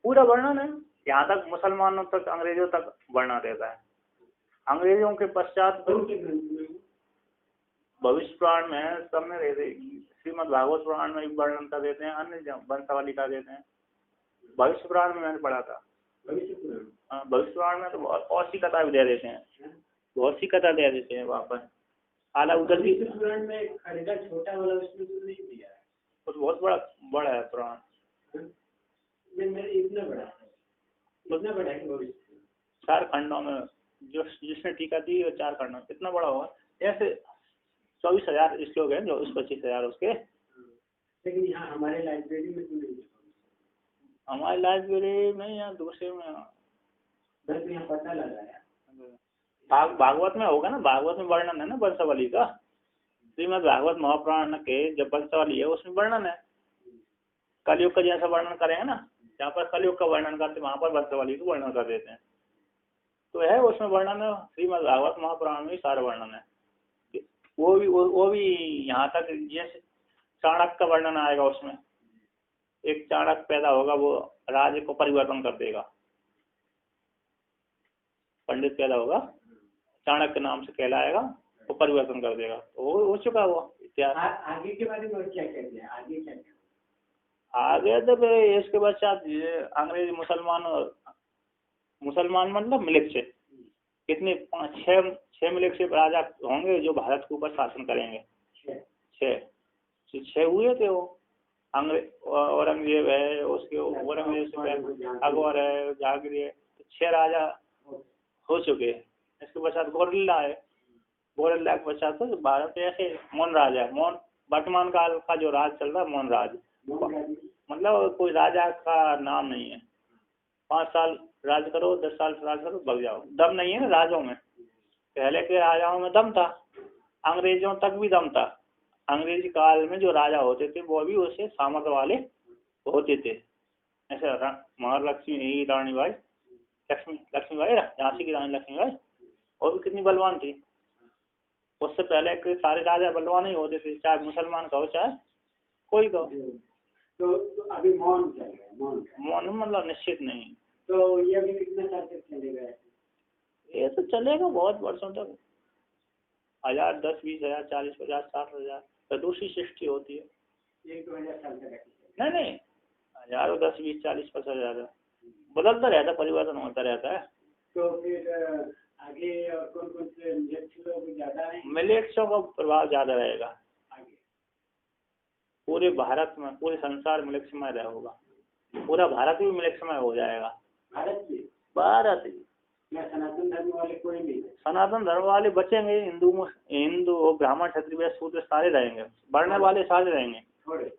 पूरा वर्णन है, यहाँ तक मुसलमानों तक, अंग्रेजों तक वर्णन रहता है। अंग्रेजों के पश्चात भविष्य पुराण में सब में रहते, श्रीमद् भागवत पुराण में वर्णन कर देते हैं, अन्य वंशावली कर देते हैं। भविष्य पुराण में मैंने पढ़ा था। भविष्य पुराण में तो बहुत सी कथा भी दे देते हैं, बहुत सी कथा दे देते हैं वहाँ पर। आला उधर भी पुराण में खरीदा छोटा वाला उसमें तो नहीं दिया है, तो बहुत बड़ा है पुराण। इतना बड़ा है भविष्य 4 खंडों में, जो जिसने टीका दी वो 4 खंडों, कितना बड़ा होगा। ऐसे 24,000 श्लोक हैं, जो 25,000 उसके। लेकिन यहाँ हमारे लाइब्रेरी में तो नहीं, हमारी लाइब्रेरी में या दूसरे में यहाँ पता लगाया। भागवत में होगा ना, भागवत में वर्णन है ना वंशावली का। श्रीमद् भागवत महापुराण के जब वंशावली है उसमें वर्णन है। कलयुग का जैसा वर्णन करेंगे ना, जहाँ पर कलयुग का वर्णन करते वहाँ पर वंशावली का वर्णन कर देते हैं। तो है उसमें वर्णन है, श्रीमद् भागवत महापुराण में सारा वर्णन है। वो भी यहाँ तक जैसे चाणक्य का वर्णन आएगा उसमें। एक चाणक्य पैदा होगा, वो राज्य को परिवर्तन कर देगा। पंडित पैदा होगा, चाणक्य नाम से कहलाएगा, वो परिवर्तन कर देगा। तो वो हो चुका वो इतिहास। आगे के बारे में क्या कहते हैं? आगे क्या कहते हैं? आगे तो इसके पश्चात अंग्रेज मुसलमान मतलब मिलिक्स कितने 5-6 मिलिक्स राजा होंगे जो भारत के ऊपर शासन करेंगे। 6 हुए थे वो। औरंगजेब है, उसके औरंगजेब से पहले अकबर है, जहांगीर है, 6 राजा हो चुके हैं। इसके पश्चात गोरिल्ला है। गोरिल्ला के पश्चात तो भारत ऐसे मौन राजा है। मौन वर्तमान काल का जो राज चल रहा है, मौन राज, मतलब कोई राजा का नाम नहीं है। 5 साल राज करो, 10 साल राज करो, भग जाओ। दम नहीं है ना राजाओं में। पहले के राजाओं में दम था, अंग्रेजों तक भी दम था। अंग्रेजी काल में जो राजा होते थे वो भी उससे सामर्थ्य वाले होते थे। ऐसे महालक्ष्मी रानीबाई, लक्ष्मीबाई, झांसी की रानी लक्ष्मीबाई, और भी कितनी बलवान थी। उससे पहले के सारे राजा बलवान ही होते थे, चाहे मुसलमान कहो चाहे कोई कहो। तो अभी मौन चल रहा है, मौन मतलब निश्चित नहीं। तो ये भी कितना साल तक चलेगा? ये तो चलेगा बहुत वर्षों तक, 1000, 10, 20,000, 40, 50, 60,000। तो दूसरी सृष्टि होती है। 1-2 हजार साल तक? नहीं, हजारों, 10, 20, 40, 50,000 बदलता रहता, परिवर्तन होता रहता है। तो फिर आगे और कौन कौन से लोग ज्यादा है? मिलेट्सों का प्रभाव ज्यादा रहेगा आगे पूरे भारत में, पूरे संसार मिलेट्समय रहेगा। पूरा भारत भी मिलेट्समय हो जाएगा। भारत ही। सनातन धर्म वाले कोई नहीं? सनातन धर्म वाले बचेंगे, हिंदू ब्राह्मण क्षत्रिय शूद्र सारे रहेंगे, बढ़ने वाले सारे रहेंगे थोड़े।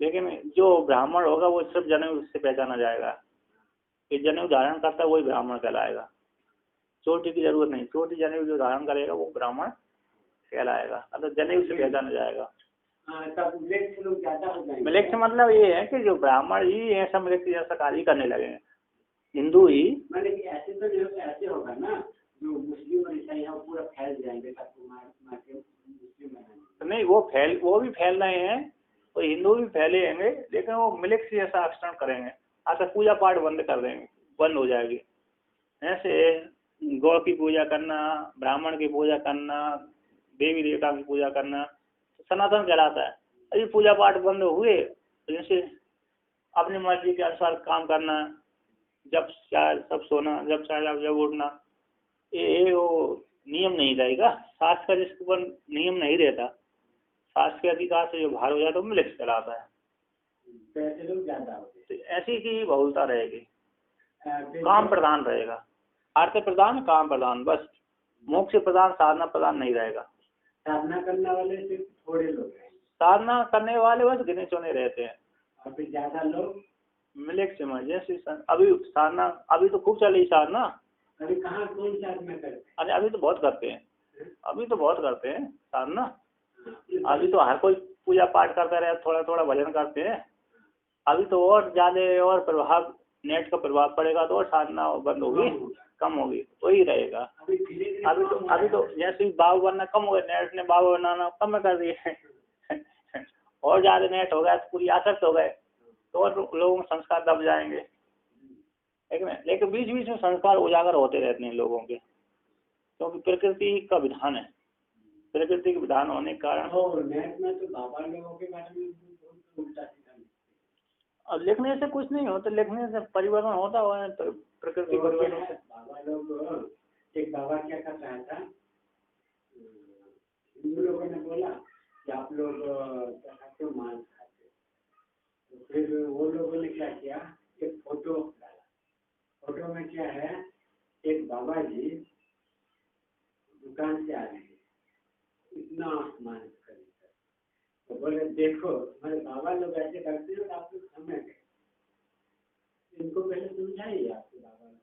लेकिन जो ब्राह्मण होगा वो सिर्फ जनेऊ से पहचाना जाएगा कि जनेऊ धारण करता है वही ब्राह्मण कहलाएगा। चोटी की जरूरत नहीं, चोटी जनेऊ जो धारण करेगा वो ब्राह्मण कहलाएगा, अतः जनेऊ से पहचाना जाएगा। तब लोग ज्यादा हो जाएंगे। मिलेक्स मतलब ये है कि जो ब्राह्मण ही ऐसा मिलेक्स जैसा कार्य करने लगेंगे, हिंदू ही। मैंने ऐसे तो नहीं, ऐसे होगा ना जो मुस्लिम और ईसाई है पूरा फैल जाएंगे मुस्लिम बनाएंगे। नहीं, वो भी फैल रहे हैं, तो हिंदू भी फैले होंगे, लेकिन वो मिलेक्स जैसा आचरण करेंगे। अच्छा, पूजा पाठ बंद कर देंगे, बंद हो जाएगी। ऐसे गौ की पूजा करना, ब्राह्मण की पूजा करना, देवी देवता की पूजा करना सनातन कहलाता है। अभी पूजा पाठ बंद हुए, जैसे अपनी मर्जी के अनुसार काम करना, जब चाहे सब सोना, जब चाहे जब उठना, ये वो नियम नहीं रहेगा। शास्त्र का जिसके ऊपर नियम नहीं रहता, शास्त्र के अधिकार से जो भार हो जाता है वो मिलेक्स कहलाता है। पैसे लोग ज्यादा होते हैं, ऐसी की बहुलता रहेगी, काम प्रधान रहेगा, अर्थ प्रधान, काम प्रधान, बस मोक्ष प्रधान, साधना प्रधान नहीं रहेगा। साधना करने वाले सिर्फ थोड़े लोग हैं, साधना करने वाले बस गिने चुने रहते हैं, और फिर ज्यादा लोग मिलेक्स में। जैसे अभी साधना, अभी तो खूब चली साधना। अभी कहाँ कौन साधना करते हैं? अरे अभी तो बहुत करते हैं, अभी तो बहुत करते हैं साधना। अभी तो हर कोई पूजा पाठ करता रहे, थोड़ा थोड़ा भजन करते हैं। अभी तो और ज्यादा और प्रभाव, नेट का प्रभाव पड़ेगा तो और साधना बंद होगी, कम होगी, तो ही रहेगा। अभी तो जैसे बाबा बनना कम हो गया, नेट ने बाबा बनाना कम कर दिए और ज्यादा नेट हो गया तो पूरी आसक्त हो गए, तो और लोगों में संस्कार दब जाएंगे। लेकिन बीच बीच में संस्कार उजागर होते रहते हैं लोगों के, क्योंकि प्रकृति का विधान है। प्रकृति के विधान होने के कारण नेट में तो बाबा लोगों के बारे में उल्टा सीधा। अब लिखने से कुछ नहीं होता, लिखने से परिवर्तन होता हुआ प्रकृति परिवर्तन। बाबा लोग, एक बाबा क्या कर रहा था, हिंदू लोगों ने बोला कि आप लोग क्यों मांस खाते, तो फिर वो लोगों ने क्या किया, एक फोटो डाला। फोटो में क्या है, एक बाबा जी दुकान से आ रहे हैं, इतना मांस खरीदकर, तो बोले देखो हमारे बाबा लोग ऐसे करते हैं, आप लोग समझ गए। इनको पहले समझाइए आपके बाबा लोग,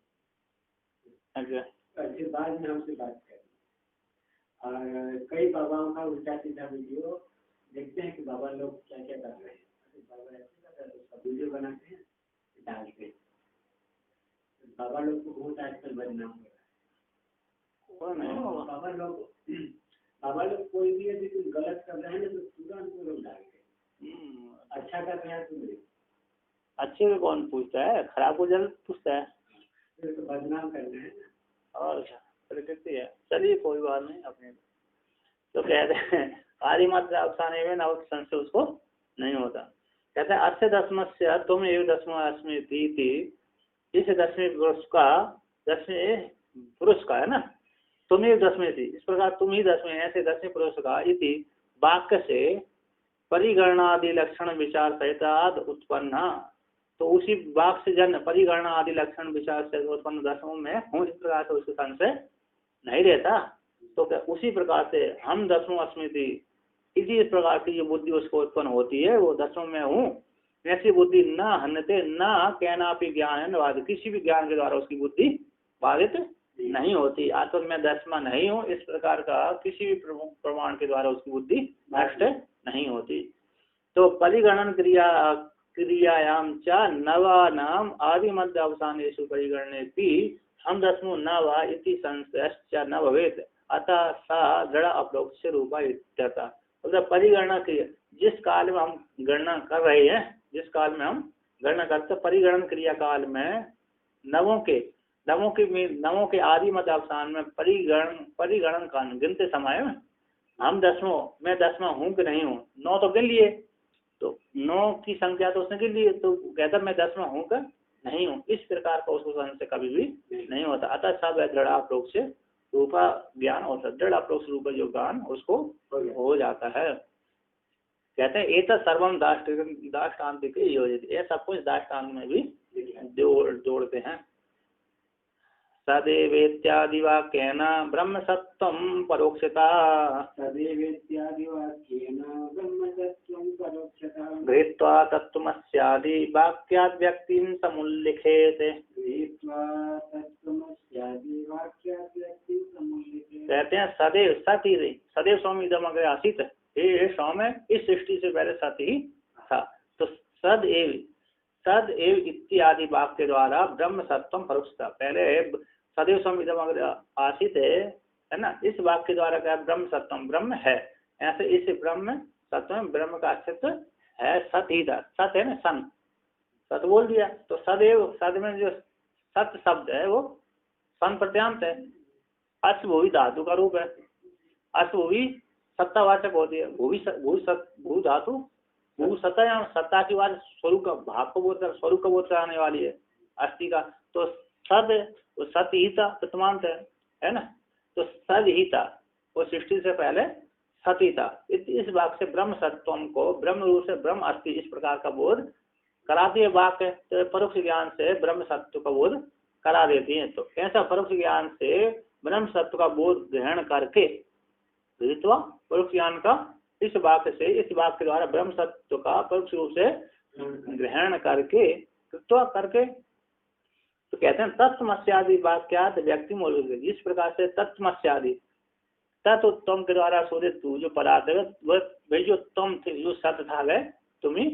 फिर बाद में हमसे बात करें। और कई बाबाओं का उल्टा सीधा वीडियो देखते हैं कि बाबा लोग क्या क्या कर रहे हैं। बाबा ऐसे कर रहे हैं, उसका वीडियो बनाते हैं, डालते हैं। बाबा लोग को बहुत आजकल बदनाम हो रहा है। बाबा लोग कोई भी यदि कुछ गलत कर रहे हैं तो तुरंत वो लोग डालते हैं, अच्छा कर रहे हैं तो अच्छे को कौन पूछता है, खराब को जल्द पूछता है, फिर तो बदनाम कर रहे हैं। और प्रकृति है। चलिए कोई बात नहीं, अपने तो कहते हैं आदिमत अवसाने में नव संशय उसको नहीं होता। कहते हैं अस्य दशमस्य तुम एक दशमी थी, इस दसवें पुरुष का है ना, तुम एक दसवें थी, इस प्रकार तुम ही दसवें, ऐसे 10वें पुरुष का इति वाक्य से परिगणना आदि लक्षण विचार सहित उत्पन्न, तो उसी वाक्य से जन्म परिगणना आदि लक्षण विचार से उत्पन्न दसवों में हूँ, इस प्रकार से उसके संशय नहीं रहता। तो क्या उसी प्रकार से हम 10वां अस्मिति, इसी प्रकार की जो बुद्धि उसको उत्पन्न होती है वो 10वां में हूँ, ऐसी बुद्धि न हन्यते न कहना भी ज्ञान बाधित, किसी भी ज्ञान के द्वारा उसकी बुद्धि बाधित नहीं होती। आत्मा मैं 10वां नहीं हूँ, इस प्रकार का किसी भी प्रमाण के द्वारा उसकी बुद्धि नष्ट नहीं होती। तो परिगणन क्रियायाम च नवानाम आदि मध्य अवसानेषु परिगणने भी हम 10वां न वा इति संशयश्च न भवेत्। अतः सा दृढ़ अपरोक्ष रूपा इत्यतः। मतलब परिगणना क्रिया, जिस काल में हम गणना कर रहे हैं, जिस काल में हम गणना करते, परिगणन क्रिया काल में नवों के आदि मध्य अवसान में परिगणन काल गिनते समय मैं 10वां हूँ कि नहीं हूँ, 9 तो गिन लिए, तो 9 की संख्या तो उसने गिन ली, तो कहता मैं 10वां हूँ कि नहीं हूँ, इस प्रकार का उसको संशय कभी भी नहीं होता। अतः सब दृढ़ अपरोक्ष रूपा ज्ञान होता है, दृढ़ अपरोक्ष रूप जो ज्ञान उसको हो जाता है। कहते हैं एतत् सर्वम दाष्टान्तिक योजित, ये सब कुछ दाष्टान्त में भी जोड़ते हैं। सदैवेत्यादि वाक्येन ब्रह्म सत्वं परोक्षता गृहीत्वा तत्त्वमस्यादि वाक्याद् व्यक्तिं समुल्लिखेत। कहते हैं सदैव सत ही रही, सदैव स्वामी इदम अग्रे आसीत, हे स्वामी इस सृष्टि से पहले सत ही था। तो सदैव इत्यादि वाक्य द्वारा ब्रह्म सत्वम परोक्षता, पहले सदैव स्वामी इदम अग्रे आसीत है ना, इस वाक्य द्वारा क्या ब्रह्म सत्वम ब्रह्म है, ऐसे इस ब्रह्म सत्वम ब्रह्म का अस्तित्व है, सत ही था, सत है ना, सन सत बोल दिया, तो सदैव सद में जो सत शब्द है वो सन प्रत्यांत है, अश्वभूवि धातु का रूप है, अश्वभूवि सत्तावाचक होती है, भू धातु भू सत्ता या सत्ता की बात स्वरूप का भाव को बोलकर स्वरूप का बोलकर आने वाली है अस्थि का, तो सत ही था प्रतमांत है ना, तो सद ही था, वो सृष्टि से पहले सत ही था। इस वाक्य से ब्रह्म सत्वम को ब्रह्म रूप से ब्रह्म अस्थि इस प्रकार का बोध कराती है वाक्य, तो परोक्ष ज्ञान से ब्रह्म सत्व का बोध करा देती है। तो ऐसा परोक्ष ज्ञान से ब्रह्म सत्व का बोध ग्रहण करके परोक्ष ज्ञान का इस वाक्य के द्वारा ब्रह्म सत्व का परोक्ष रूप से ग्रहण करके तो कहते हैं तत्वमस्यादि वाक्यात व्यक्ति मौलिक, जिस प्रकार से तत्वमस्यादि तत्व के द्वारा शोधित तू जो पदार्थ है वही जो तुम थे, जो सत्य था वह तुम ही,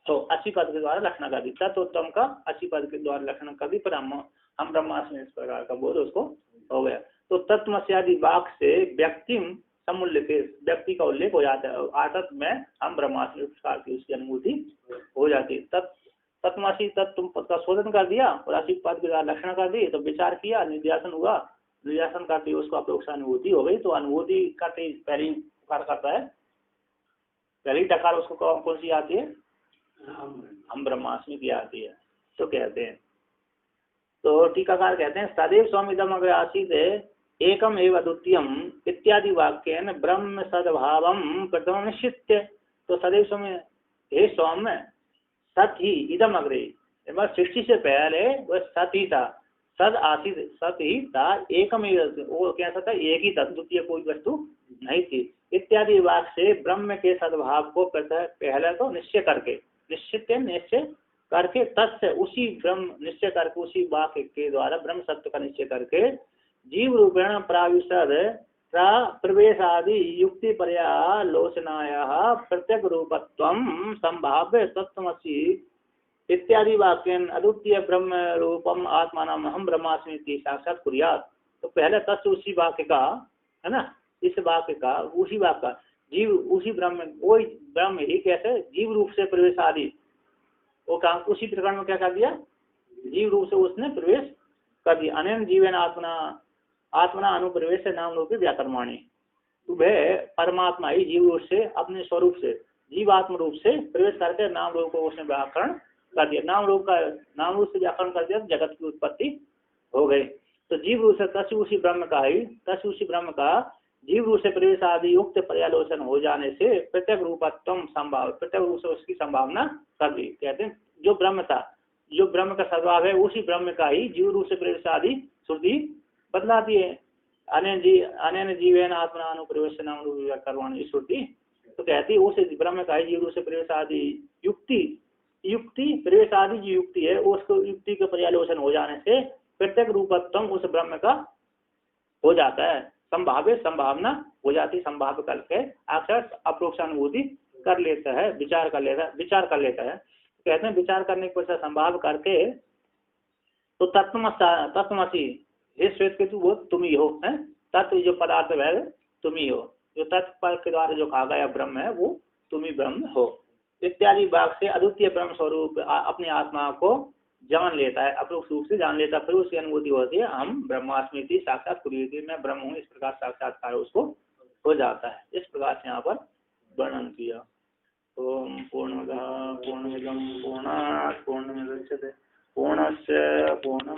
तो अच्छी पद के द्वारा लक्षण कर दी, तत्व का अच्छी पद के द्वारा लक्षण कर दी, पर हम ब्रह्मास्मि इस प्रकार का बोध उसको हो गया। तो तत्वमस्यादि वाक्य से व्यक्ति समुल्य के व्यक्ति का उल्लेख हो जाता है, आतत में हम ब्रह्मास्मि प्रकार की उसकी अनुभूति हो जाती है। तत्वमसि तत्व पद का शोधन कर दिया और असी पद के द्वारा लक्षण कर दी, तो विचार किया, निर्ध्यासन हुआ, निर्ध्यासन करते उसको अपरोक्ष अनुभूति हो गई, तो अनुभूति करते पहली प्रकार करता है, पहली टकार उसको कौन सी आती है, हम ब्रह्मास्मि की आती है। तो कहते हैं, तो टीकाकार कहते हैं सदैव स्वामिदम अग्रे आसीत एकम एवं द्वितीयम इत्यादि वाक्येन ब्रह्म सद्भावम प्रथम निश्चित्य। तो सदैव स्वामी हे सौम्य सत ही इदम अग्रे, सृष्टि से पहले वह सत ही था, सद आसित सत ही था, एकम वो कैसा था, एक ही था, द्वितीय कोई वस्तु नहीं थी। इत्यादि वाक्य से ब्रह्म के सद्भाव को पहले तो निश्चय करके तत्से उसी ब्रह्म निश्चय करके उसी वाक्य के द्वारा ब्रह्म सत्य का निश्चय करके जीव रूपेण प्राविशद प्रवेश आदि युक्ति पर्यालोचनाया प्रत्यक रूपत्वम संभाव्य तत्वमसि इत्यादि वाक्यन अद्वितीय ब्रह्म रूपम आत्मानम हम ब्रह्मास्मि साक्षात कुर्यात्। तो पहले तत्व उसी वाक्य का है ना, इस वाक्य का उसी वाक्य का जीव उसी ब्रह्म, वही ब्रह्म ही कैसे जीव रूप से प्रवेश आदि, वो काम उसी प्रकार में क्या कर दिया, जीव रूप से उसने प्रवेश कर दिया। अनैन जीवन आत्मना अनुप्रवेश नाम रूप व्याकरमाणी, वह परमात्मा ही जीव रूप से अपने स्वरूप से जीवात्म रूप से प्रवेश करके नाम रूप को उसने व्याकरण कर दिया, नाम रूप से व्याकरण कर दिया, जगत की उत्पत्ति हो गई। तो जीव रूप से तस्य उसी ब्रह्म का जीव रूप से प्रवेश आदि युक्त पर्यालोचन हो जाने से प्रत्येक रूपत्व संभाव, प्रत्येक रूप से उसकी संभावना कर दी। कहते हैं जो ब्रह्म था, जो ब्रह्म का स्वभाव है उसी ब्रह्म का ही जीव रूप से प्रवेश आदि श्रुति बदलाती है। अनैन जीवेन आत्मना अनुप्रवेश नाम रूप व्याकरवाणी श्रुति, तो कहती है उस ब्रह्म का ही जीव रूप से प्रवेश आदि युक्ति प्रवेश आदि जो युक्ति है उसको युक्ति के पर्यालोचन हो जाने से प्रत्येक रूपत्व उस ब्रह्म का हो जाता है, संभावना हो जाती, संभाव्य करके अक्षर अप्रोक्षानुभूति कर लेता है, विचार कर लेता है। कहते हैं विचार करने के पश्चात संभाव करके तो तत्वमसि हे श्वेत केतु वो तुम ही हो, है तत्व जो पदार्थ है तुम ही हो, जो तत्व के द्वारा जो कहा गया ब्रह्म है वो तुम ही ब्रह्म हो इत्यादि वाक्य से अद्वितीय ब्रह्म स्वरूप अपनी आत्मा को जान लेता है, अपरोक्ष रूप से जान लेता है। फिर उसकी अनुभूति होती है हम ब्रह्मास्मि साक्षात कुर्वती, मैं ब्रह्म हूँ, इस प्रकार साक्षात्कार उसको हो जाता है। इस प्रकार से यहाँ पर वर्णन किया। ओम पूर्णमदः पूर्णमिदं पूर्णात् पूर्णमुदच्यते पूर्णस्य पूर्ण